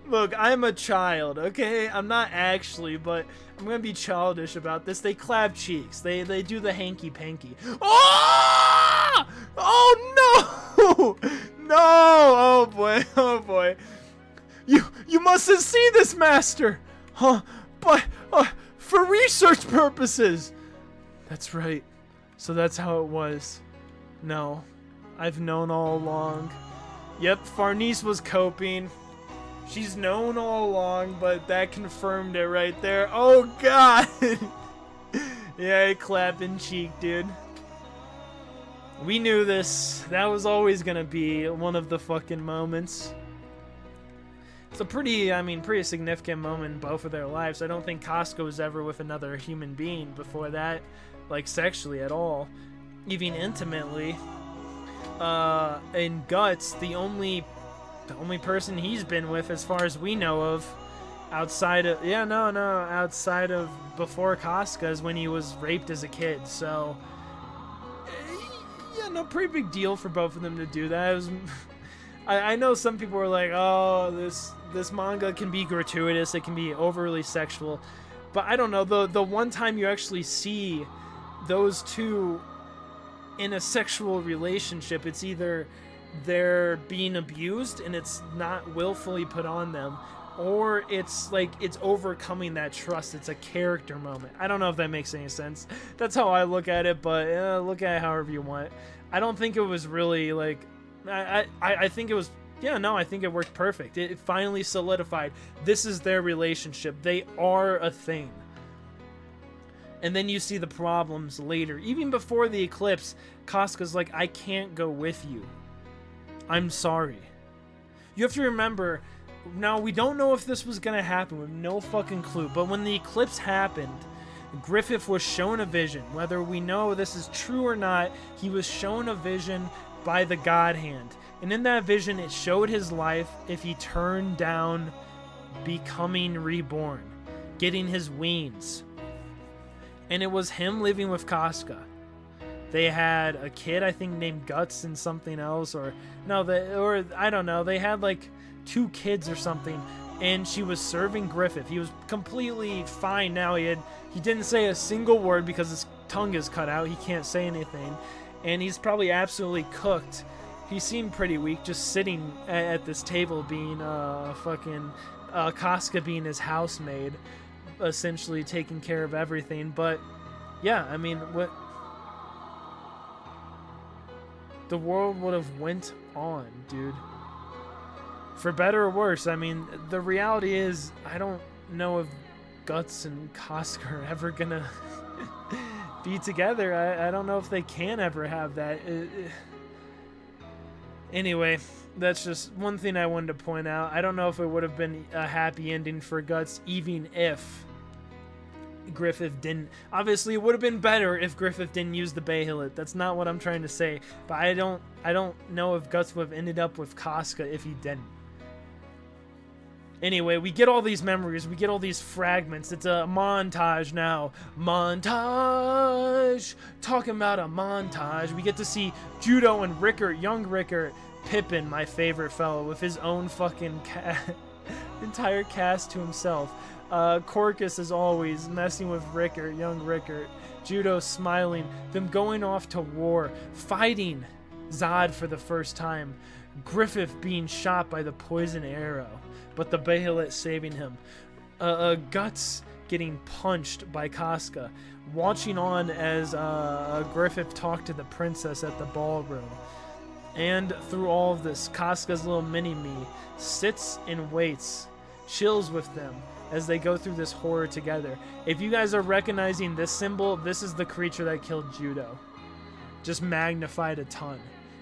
Look, I'm a child, okay? I'm not actually, but I'm gonna be childish about this. They clap cheeks. They do the hanky-panky. Oh! Oh, no! No! Oh, boy. Oh, boy. You mustn't see this, Master! Huh? But, for research purposes! That's right. So that's how it was. No. I've known all along. Yep, Farnese was coping. She's known all along, but that confirmed it right there. Oh, God! Yeah, clapping cheek, dude. We knew this. That was always gonna be one of the fucking moments. It's a pretty significant moment in both of their lives. I don't think Casca was ever with another human being before that, like sexually at all, even intimately. In Guts, the only person he's been with, as far as we know of, outside of outside of before Casca, is when he was raped as a kid. So yeah, no, pretty big deal for both of them to do that. It was, I know some people were like, oh, this manga can be gratuitous, it can be overly sexual, but I don't know, the one time you actually see those two in a sexual relationship, it's either they're being abused and it's not willfully put on them, or it's like it's overcoming that trust. It's a character moment. I don't know if that makes any sense. That's how I look at it, but look at it however you want. I don't think it was really like I think it was, I think it worked perfect. It finally solidified this is their relationship. They are a thing. And then you see the problems later. Even before the eclipse, Casca's like, I can't go with you. I'm sorry. You have to remember, now we don't know if this was going to happen. We have no fucking clue. But when the eclipse happened, Griffith was shown a vision. Whether we know this is true or not, he was shown a vision by the God Hand. And in that vision, it showed his life if he turned down becoming reborn, getting his wings. And it was him living with Casca. They had a kid, I think, named Guts and something else, or I don't know. They had like 2 kids or something, and she was serving Griffith. He was completely fine now. He didn't say a single word because his tongue is cut out. He can't say anything, and he's probably absolutely cooked. He seemed pretty weak, just sitting at this table, being Casca being his housemaid, essentially taking care of everything. But yeah, I mean, the world would have went on, dude. For better or worse. I mean, the reality is, I don't know if Guts and Casca are ever gonna be together. I don't know if they can ever have that. Anyway, that's just one thing I wanted to point out. I don't know if it would have been a happy ending for Guts, even if Griffith didn't. Obviously, it would have been better if Griffith didn't use the Bahilit. That's not what I'm trying to say. But I don't know if Guts would have ended up with Casca if he didn't. Anyway, we get all these memories. We get all these fragments. It's a montage now. Montage! Talking about a montage. We get to see Judo and Rickert, young Rickert, Pippin, my favorite fellow, with his own fucking entire cast to himself. Corcus, as always, messing with Rickert, young Rickert. Judo smiling. Them going off to war. Fighting Zod for the first time. Griffith being shot by the poison arrow, but the Bahilit saving him. Guts getting punched by Casca. Watching on as Griffith talked to the princess at the ballroom. And through all of this, Casca's little mini-me sits and waits, chills with them as they go through this horror together. If you guys are recognizing this symbol, this is the creature that killed Judo. Just magnified a ton.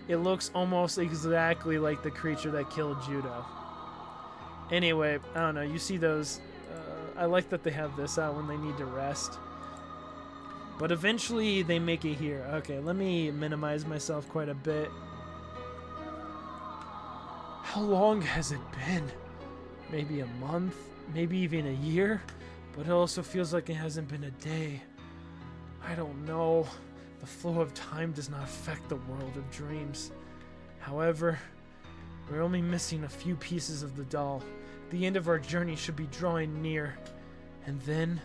It looks almost exactly like the creature that killed Judo. Anyway, I don't know, you see those. I like that they have this out when they need to rest. But eventually they make it here. Okay, let me minimize myself quite a bit. How long has it been? Maybe a month? Maybe even a year? But it also feels like it hasn't been a day. I don't know. The flow of time does not affect the world of dreams. However, we're only missing a few pieces of the doll. The end of our journey should be drawing near. And then,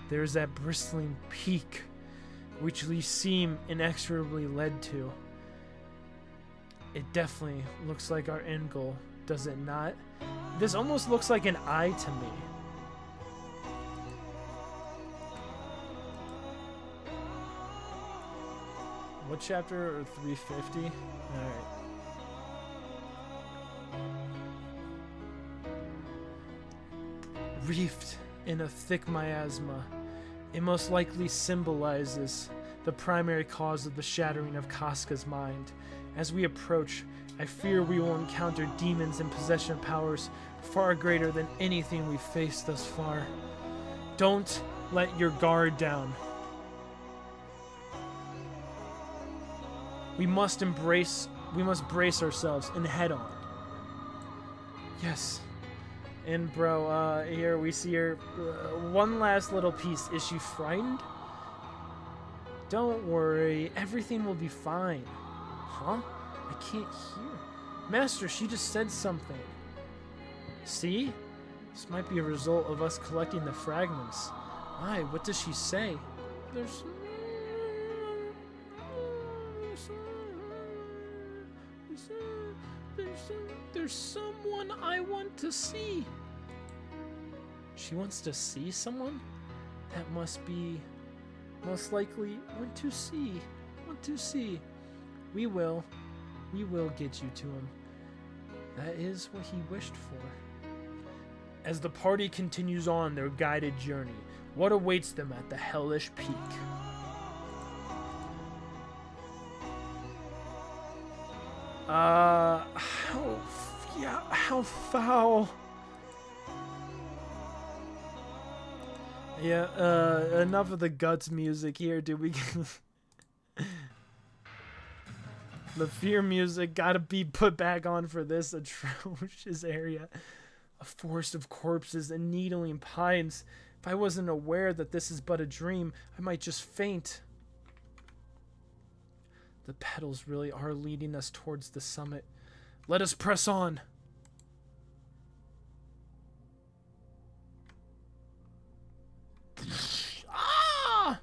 there's that bristling peak, which we seem inexorably led to. It definitely looks like our end goal, does it not? This almost looks like an eye to me. What chapter? Or 350? Alright. Reefed in a thick miasma, it most likely symbolizes the primary cause of the shattering of Casca's mind. As we approach, I fear we will encounter demons in possession of powers far greater than anything we've faced thus far. Don't let your guard down. We must brace ourselves and head on. Yes. And bro, here we see her. One last little piece. Is she frightened? Don't worry, everything will be fine. Huh? I can't hear. Master, she just said something. See? This might be a result of us collecting the fragments. Why? What does she say? There's someone I want to see. She wants to see someone? That must be most likely want to see. We will get you to him. That is what he wished for. As the party continues on their guided journey, what awaits them at the hellish peak? How foul. Yeah, enough of the Guts music here, dude. We the fear music gotta be put back on for this atrocious area. A forest of corpses and needling pines. If I wasn't aware that this is but a dream, I might just faint. The petals really are leading us towards the summit. Let us press on. Ah!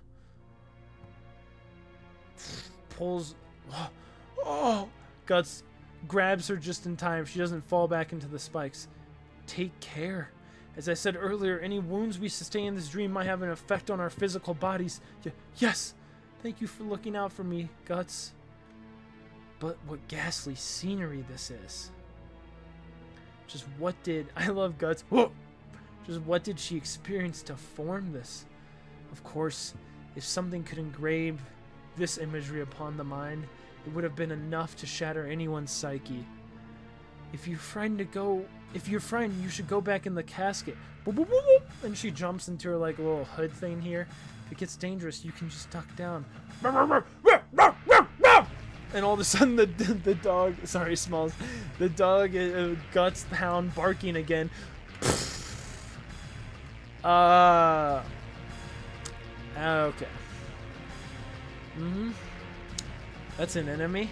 Pulls. Oh! Guts grabs her just in time. She doesn't fall back into the spikes. Take care. As I said earlier, any wounds we sustain in this dream might have an effect on our physical bodies. Yes! Thank you for looking out for me, Guts. But what ghastly scenery this is. Just what did... I love Guts. Whoa! Just what did she experience to form this? Of course, if something could engrave this imagery upon the mind, it would have been enough to shatter anyone's psyche. If you're frightened, you should go back in the casket. Boop, boop, boop, boop. And she jumps into her like little hood thing here. If it gets dangerous, you can just duck down. And all of a sudden, the dog, sorry, Smalls, the dog, Guts the hound, barking again. Okay. That's an enemy.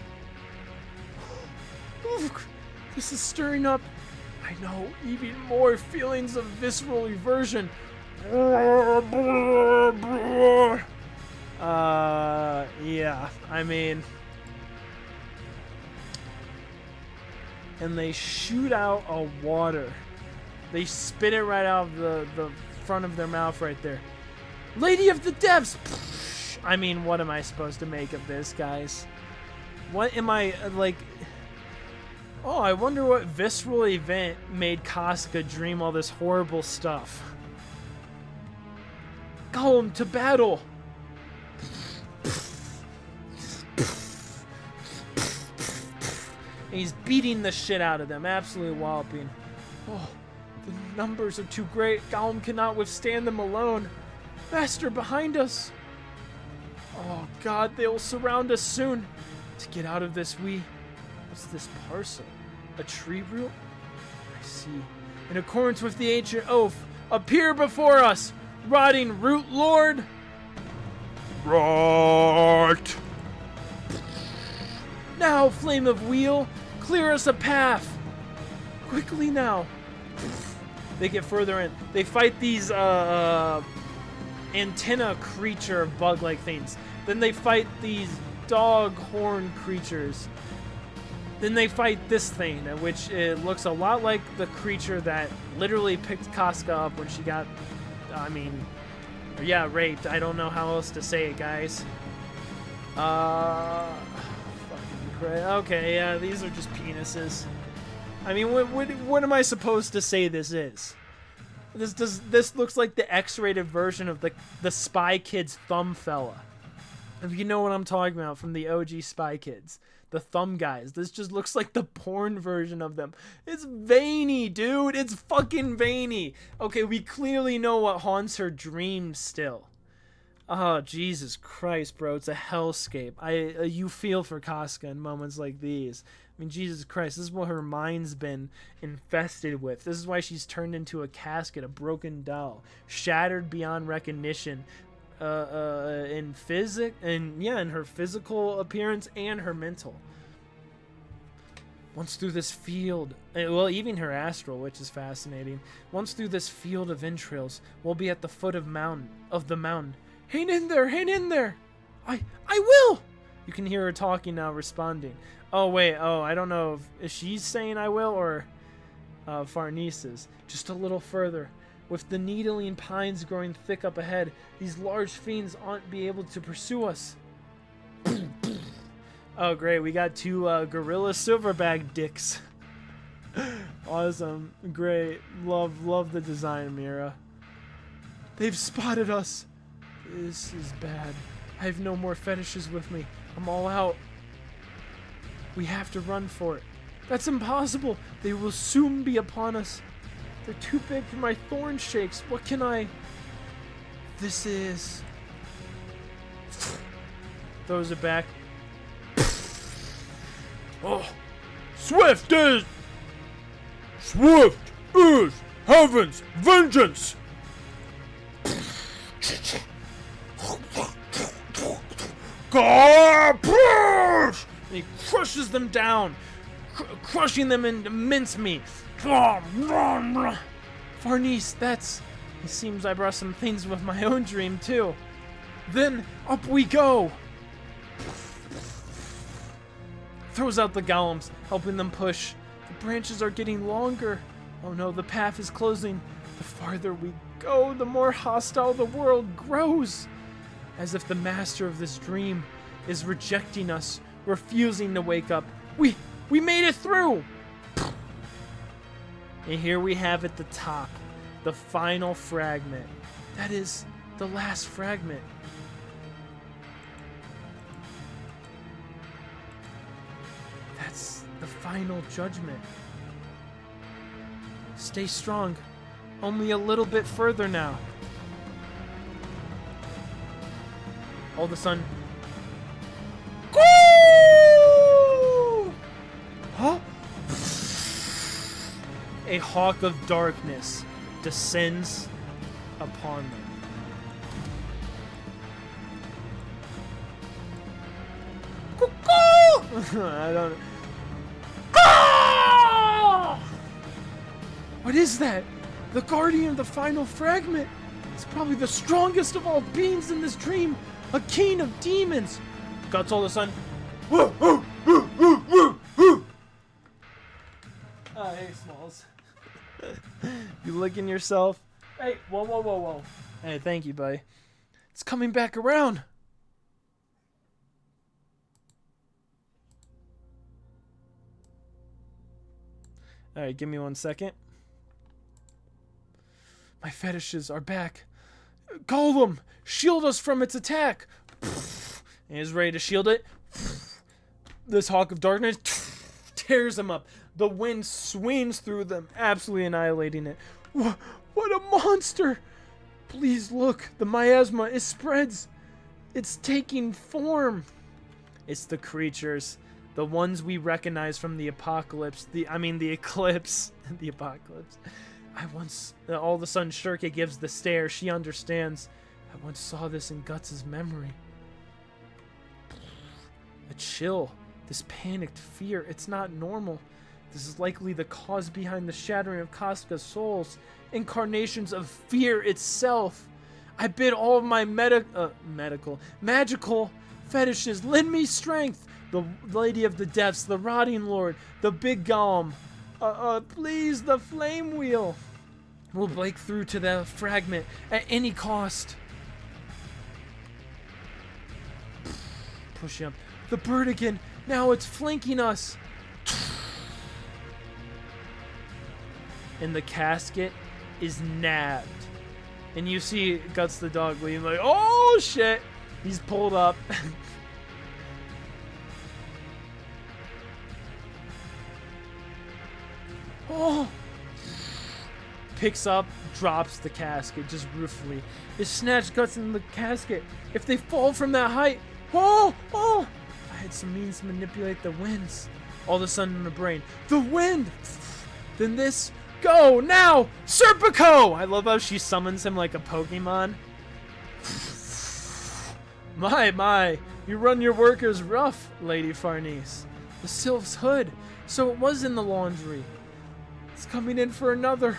Oof, this is stirring up, I know, even more feelings of visceral aversion. Yeah, I mean... And they shoot out a water. They spit it right out of the front of their mouth right there. Lady of the Depths! I mean, what am I supposed to make of this, guys? What am I, like... Oh, I wonder what visceral event made Casca dream all this horrible stuff. Gollum to battle! And he's beating the shit out of them, absolutely walloping. Oh, the numbers are too great. Gollum cannot withstand them alone. Master, behind us! Oh God, they will surround us soon. To get out of this, what's this parcel? A tree root? I see. In accordance with the ancient oath, appear before us, rotting root lord. Right. Now, flame of wheel, clear us a path. Quickly now. They get further in. They fight these antenna creature bug-like things. Then they fight these dog horn creatures. Then they fight this thing, which it looks a lot like the creature that literally picked Casca up when she got, raped. I don't know how else to say it, guys. Fucking crazy. Okay, yeah, these are just penises. I mean, what am I supposed to say this is? This looks like the X-rated version of the Spy Kids thumb fella. If you know what I'm talking about from the OG Spy Kids. The thumb guys. This just looks like the porn version of them. It's veiny, dude. It's fucking veiny. Okay, we clearly know what haunts her dreams still. Oh, Jesus Christ, bro. It's a hellscape. You feel for Casca in moments like these. I mean, Jesus Christ, this is what her mind's been infested with. This is why she's turned into a casket, a broken doll, shattered beyond recognition, in her physical appearance and her mental. Once through this field, well, even her astral, which is fascinating. Once through this field of entrails, we'll be at the foot of the mountain. Hang in there, hang in there. I will. You can hear her talking now, responding. Oh wait, I don't know if she's saying I will or Farnese's. Just a little further. With the needling pines growing thick up ahead, these large fiends aren't be able to pursue us. Oh great, we got two gorilla silverback dicks. Awesome, great, love the design, Mira. They've spotted us. This is bad. I have no more fetishes with me. I'm all out. We have to run for it. That's impossible. They will soon be upon us. They're too big for my thorn shakes. What can I... This is... Throws it back. Oh, swift is heaven's vengeance. He crushes them down, crushing them into mincemeat. Farnese, that's... It seems I brought some things with my own dream, too. Then, up we go! Throws out the golems, helping them push. The branches are getting longer. Oh no, the path is closing. The farther we go, the more hostile the world grows. As if the master of this dream is rejecting us, refusing to wake up. We made it through! And here we have at the top, the final fragment. That is the last fragment. That's the final judgment. Stay strong. Only a little bit further now. All of a sudden... Huh? A hawk of darkness descends upon them. I don't know. What is that? The guardian of the final fragment. It's probably the strongest of all beings in this dream. A king of demons. Guts all of a sudden. Hey, Smalls. You licking yourself? Hey, whoa. Hey, thank you, buddy. It's coming back around. Alright, give me 1 second. My fetishes are back. Golem, shield us from its attack. And he's ready to shield it. This hawk of darkness tears them up. The wind swings through them, absolutely annihilating it. What a monster! Please look, the miasma, it spreads. It's taking form. It's the creatures. The ones we recognize from the apocalypse. The eclipse. The apocalypse. All of a sudden, Shirka gives the stare. She understands. I once saw this in Guts' memory. A chill. This panicked fear. It's not normal. This is likely the cause behind the shattering of Casca's souls. Incarnations of fear itself. I bid all of my magical fetishes lend me strength. The Lady of the Depths, the Rotting Lord, the Big Golem. Please, the Flame Wheel. We'll break through to the fragment at any cost. Push him. The bird again. Now it's flanking us. And the casket is nabbed. And you see Guts the dog leaving like, oh shit. He's pulled up. Oh! Picks up, drops the casket just ruefully. It snatched Guts in the casket. If they fall from that height, oh! If I had some means to manipulate the winds. All of a sudden in the brain, the wind! Then this, go now! Serpico! I love how she summons him like a Pokemon. My, you run your workers rough, Lady Farnese. The Sylph's hood, so it was in the laundry. It's coming in for another.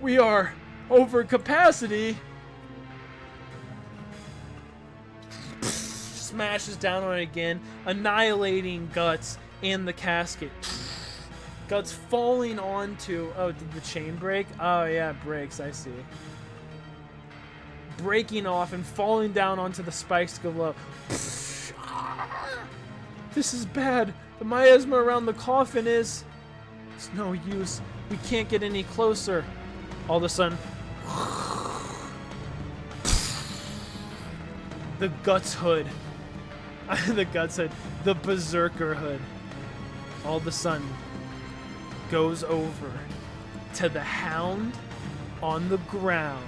We are over capacity. Smashes down on it again, annihilating Guts and the casket. Guts falling onto... Oh, did the chain break? Oh, yeah, it breaks. I see. Breaking off and falling down onto the spikes below. This is bad. The miasma around the coffin is... It's no use. We can't get any closer. All of a sudden... The Guts hood. The Guts hood. The Berserker hood. All of a sudden... goes over to the Hound on the ground.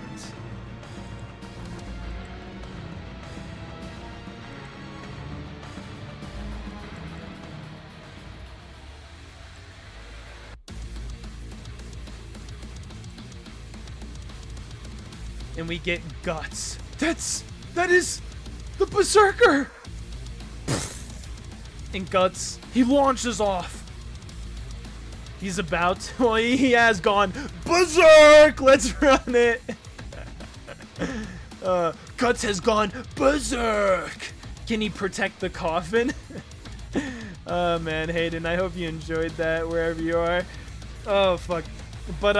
And we get Guts. That is the Berserker! And Guts, he launches off. He's about to, well, he has gone Berserk! Let's run it! Guts has gone Berserk! Can he protect the coffin? Oh man, Hayden, I hope you enjoyed that wherever you are. Oh fuck. But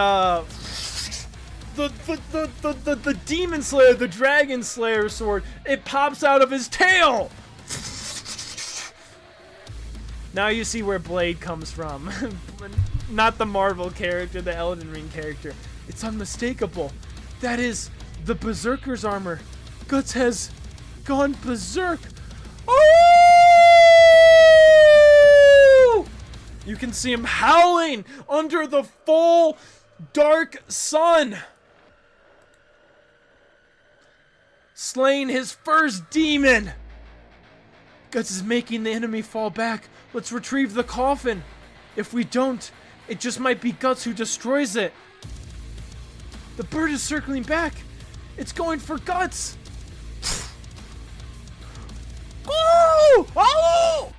the Demon Slayer, the Dragon Slayer sword, it pops out of his tail! Now you see where Blade comes from. Not the Marvel character, the Elden Ring character. It's unmistakable. That is the Berserker's armor. Guts has gone berserk. Oh! You can see him howling under the full dark sun. Slaying his first demon. Guts is making the enemy fall back. Let's retrieve the coffin. If we don't, it just might be Guts who destroys it. The bird is circling back. It's going for Guts. Oh! Oh!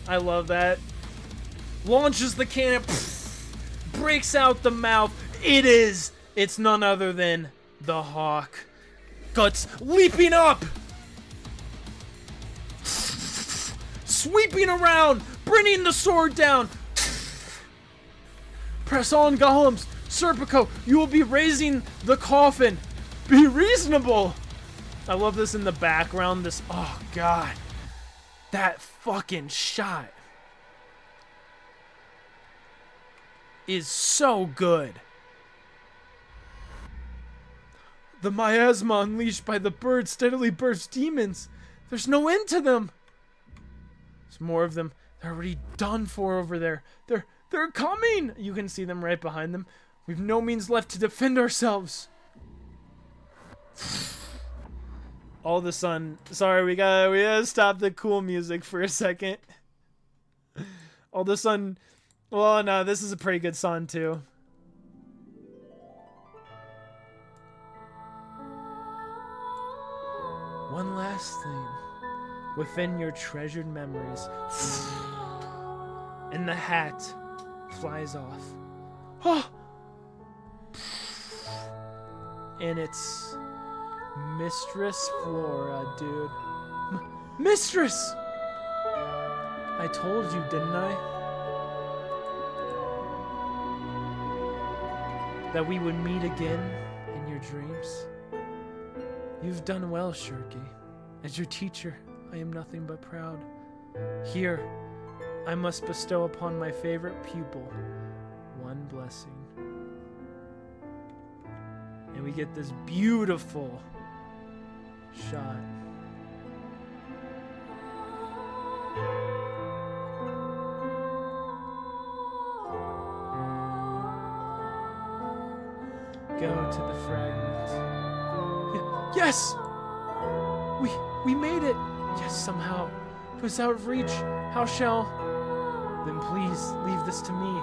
I love that. Launches the cannon. Breaks out the mouth. It's none other than the Hawk. Guts leaping up. Sweeping around. Bringing the sword down. Press on, golems. Serpico, you will be raising the coffin. Be reasonable. I love this in the background. This, oh god. That fucking shot is so good. The miasma unleashed by the bird steadily bursts demons. There's no end to them. There's more of them. They're already done for over there. They're coming. You can see them right behind them. We've no means left to defend ourselves. All of a sudden, sorry, we gotta stop the cool music for a second. All of a sudden, well, no, this is a pretty good song too. One last thing within your treasured memories, and the hat flies off. Oh! And it's Mistress Flora, dude. Mistress! I told you, didn't I? That we would meet again in your dreams. You've done well, Shirky. As your teacher, I am nothing but proud. Here, I must bestow upon my favorite pupil one blessing. And we get this beautiful shot. Go to the fragment. Yes! We made it! Yes, somehow. It was out of reach. How shall... Then please, leave this to me.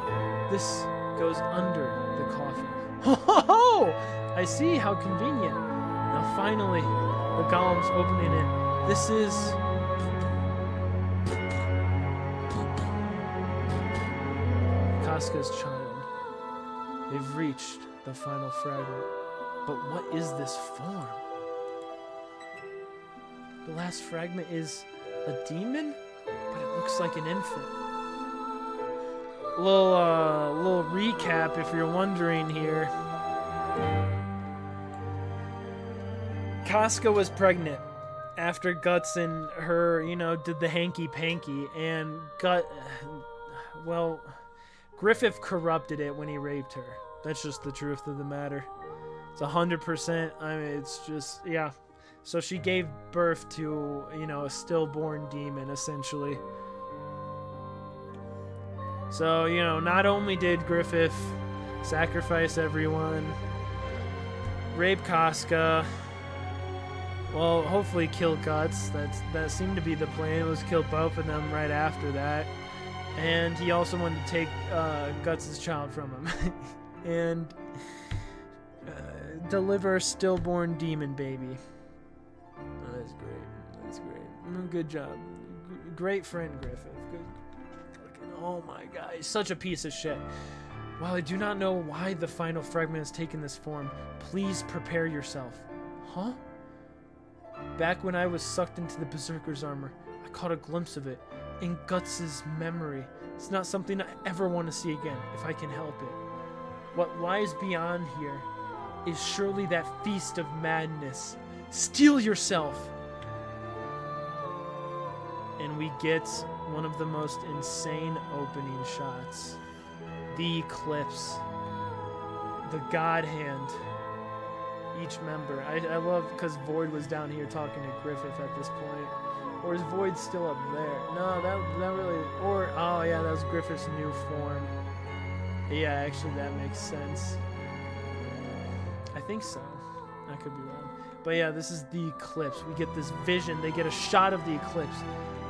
This goes under the coffin. Ho ho ho! I see, how convenient. Now finally, the golem's opening it. This is... Casca's child. They've reached the final fragment. But what is this form? The last fragment is a demon, but it looks like an infant. Little recap if you're wondering here. Casca was pregnant after Guts and her, did the hanky-panky, and Griffith corrupted it when he raped her. That's just the truth of the matter. It's 100%. I mean, it's just, yeah. So she gave birth to, a stillborn demon, essentially. So, not only did Griffith sacrifice everyone, rape Casca, well, hopefully kill Guts. That seemed to be the plan, was kill both of them right after that. And he also wanted to take Guts' child from him. And deliver a stillborn demon baby. Oh, that's great. That's great. Good job. Great friend, Griffith. Good. Oh my god, he's such a piece of shit. While I do not know why the final fragment has taken this form, please prepare yourself. Huh? Back when I was sucked into the Berserker's armor, I caught a glimpse of it in Guts' memory. It's not something I ever want to see again, if I can help it. What lies beyond here is surely that feast of madness. Steel yourself! And we get one of the most insane opening shots. The Eclipse. The God Hand. Each member. I love because Void was down here talking to Griffith at this point. Or is Void still up there? No, that really... Or, oh yeah, that was Griffith's new form. Yeah, actually that makes sense. I think so. I could be wrong. But yeah, this is the Eclipse. We get this vision. They get a shot of the Eclipse.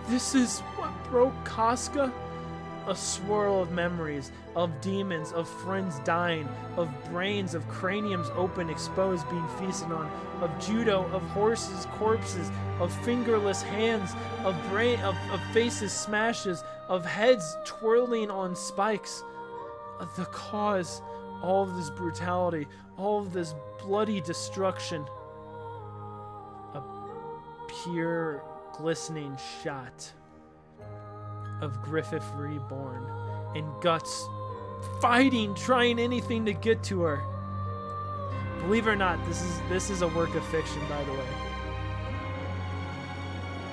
This is what broke Casca? A swirl of memories, of demons, of friends dying, of brains, of craniums open, exposed, being feasted on, of judo, of horses, corpses, of fingerless hands, of faces smashes, of heads twirling on spikes. The cause, all of this brutality, all of this bloody destruction. A pure, glistening shot of Griffith reborn, and Guts fighting, trying anything to get to her. Believe it or not, this is a work of fiction, by the way.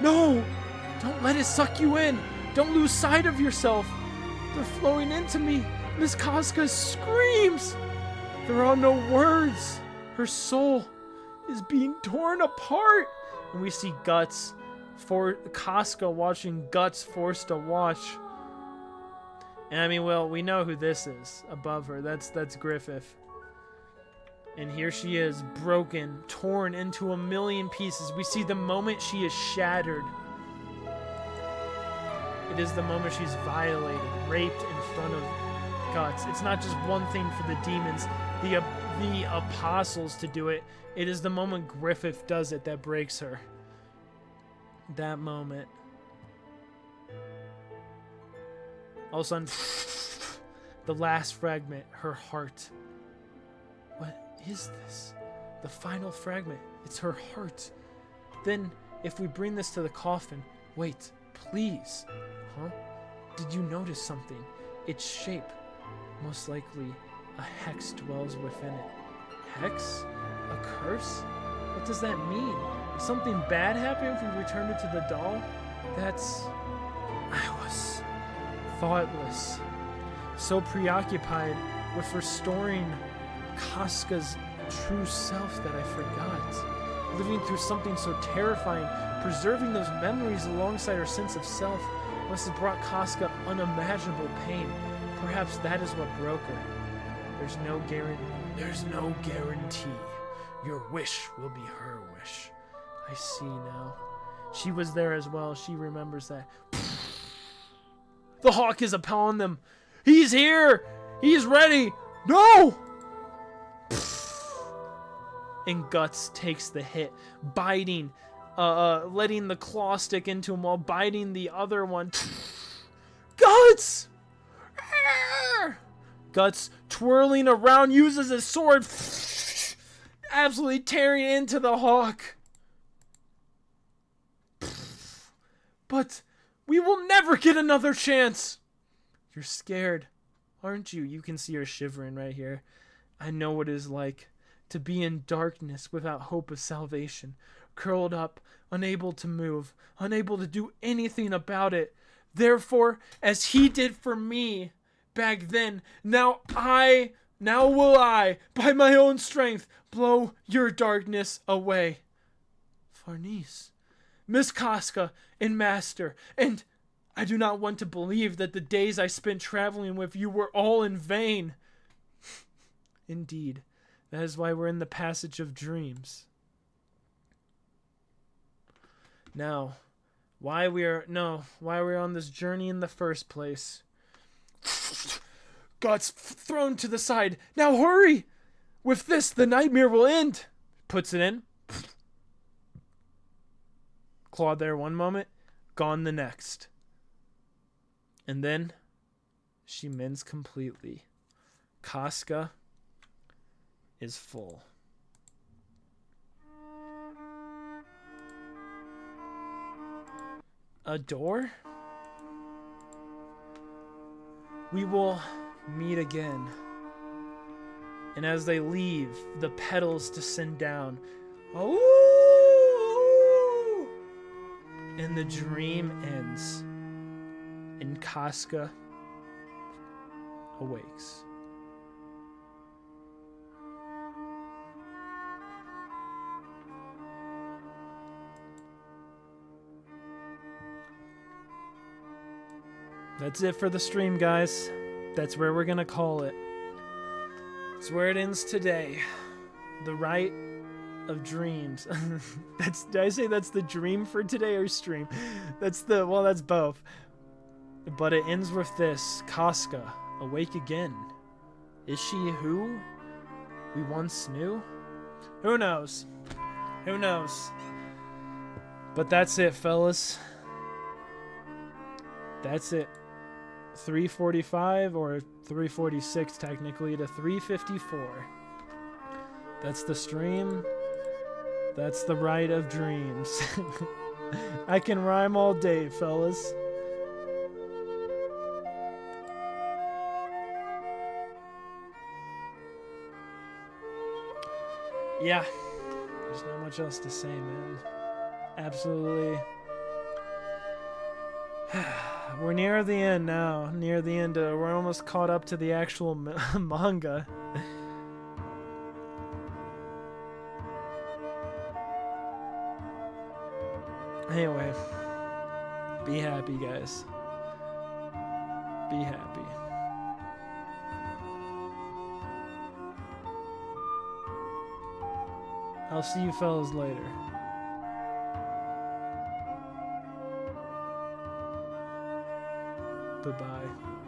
No! Don't let it suck you in! Don't lose sight of yourself! They're flowing into me! Miss Casca screams! There are no words! Her soul is being torn apart! And we see Guts, for Casca watching Guts forced to watch. And I mean, well, we know who this is above her. That's Griffith. And here she is, broken, torn into a million pieces. We see the moment she is shattered. It is the moment she's violated, raped in front of Guts. It's not just one thing for the demons, the apostles to do it. It is the moment Griffith does it that breaks her. That moment. All of a sudden, the last fragment, her heart. What is this? The final fragment. It's her heart. Then, if we bring this to the coffin, wait, please. Huh? Did you notice something? Its shape. Most likely, a hex dwells within it. Hex? A curse? What does that mean? If something bad happened if we returned it to the doll? I was thoughtless. So preoccupied with restoring Casca's true self that I forgot. Living through something so terrifying, preserving those memories alongside her sense of self must have brought Casca unimaginable pain. Perhaps that is what broke her. There's no guarantee. Your wish will be her wish. I see now. She was there as well. She remembers that. The hawk is upon them. He's here. He's ready. No! And Guts takes the hit, biting, letting the claw stick into him while biting the other one. Guts! Guts twirling around, uses his sword, absolutely tearing into the hawk. But we will never get another chance. You're scared, aren't you? You can see her shivering right here. I know what it is like to be in darkness without hope of salvation, curled up, unable to move, unable to do anything about it. Therefore, as he did for me back then, now will I, by my own strength, blow your darkness away. Farnese, Miss Casca, and Master, and I do not want to believe that the days I spent traveling with you were all in vain. Indeed, that is why we're in the passage of dreams. Now, why we're on this journey in the first place. Guts thrown to the side. Now hurry! With this, the nightmare will end. Puts it in. Claw there one moment, gone the next. And then she mends completely. Casca is full. A door? We will meet again. And as they leave, the petals descend down. Oh! And the dream ends. And Casca awakes. That's it for the stream, guys. That's where we're gonna call it. It's where it ends today. The Rite of Dreams. Did I say that's the dream for today or stream? That's both. But it ends with this. Casca, awake again. Is she who we once knew? Who knows? Who knows? But that's it, fellas. That's it. 3:45 or 3:46 technically to 3:54. That's the stream. That's the Rite of Dreams. I can rhyme all day, fellas. Yeah. There's not much else to say, man. Absolutely. We're near the end now. Near the end. We're almost caught up to the actual manga. Anyway. Be happy, guys. Be happy. I'll see you fellas later. Bye-bye.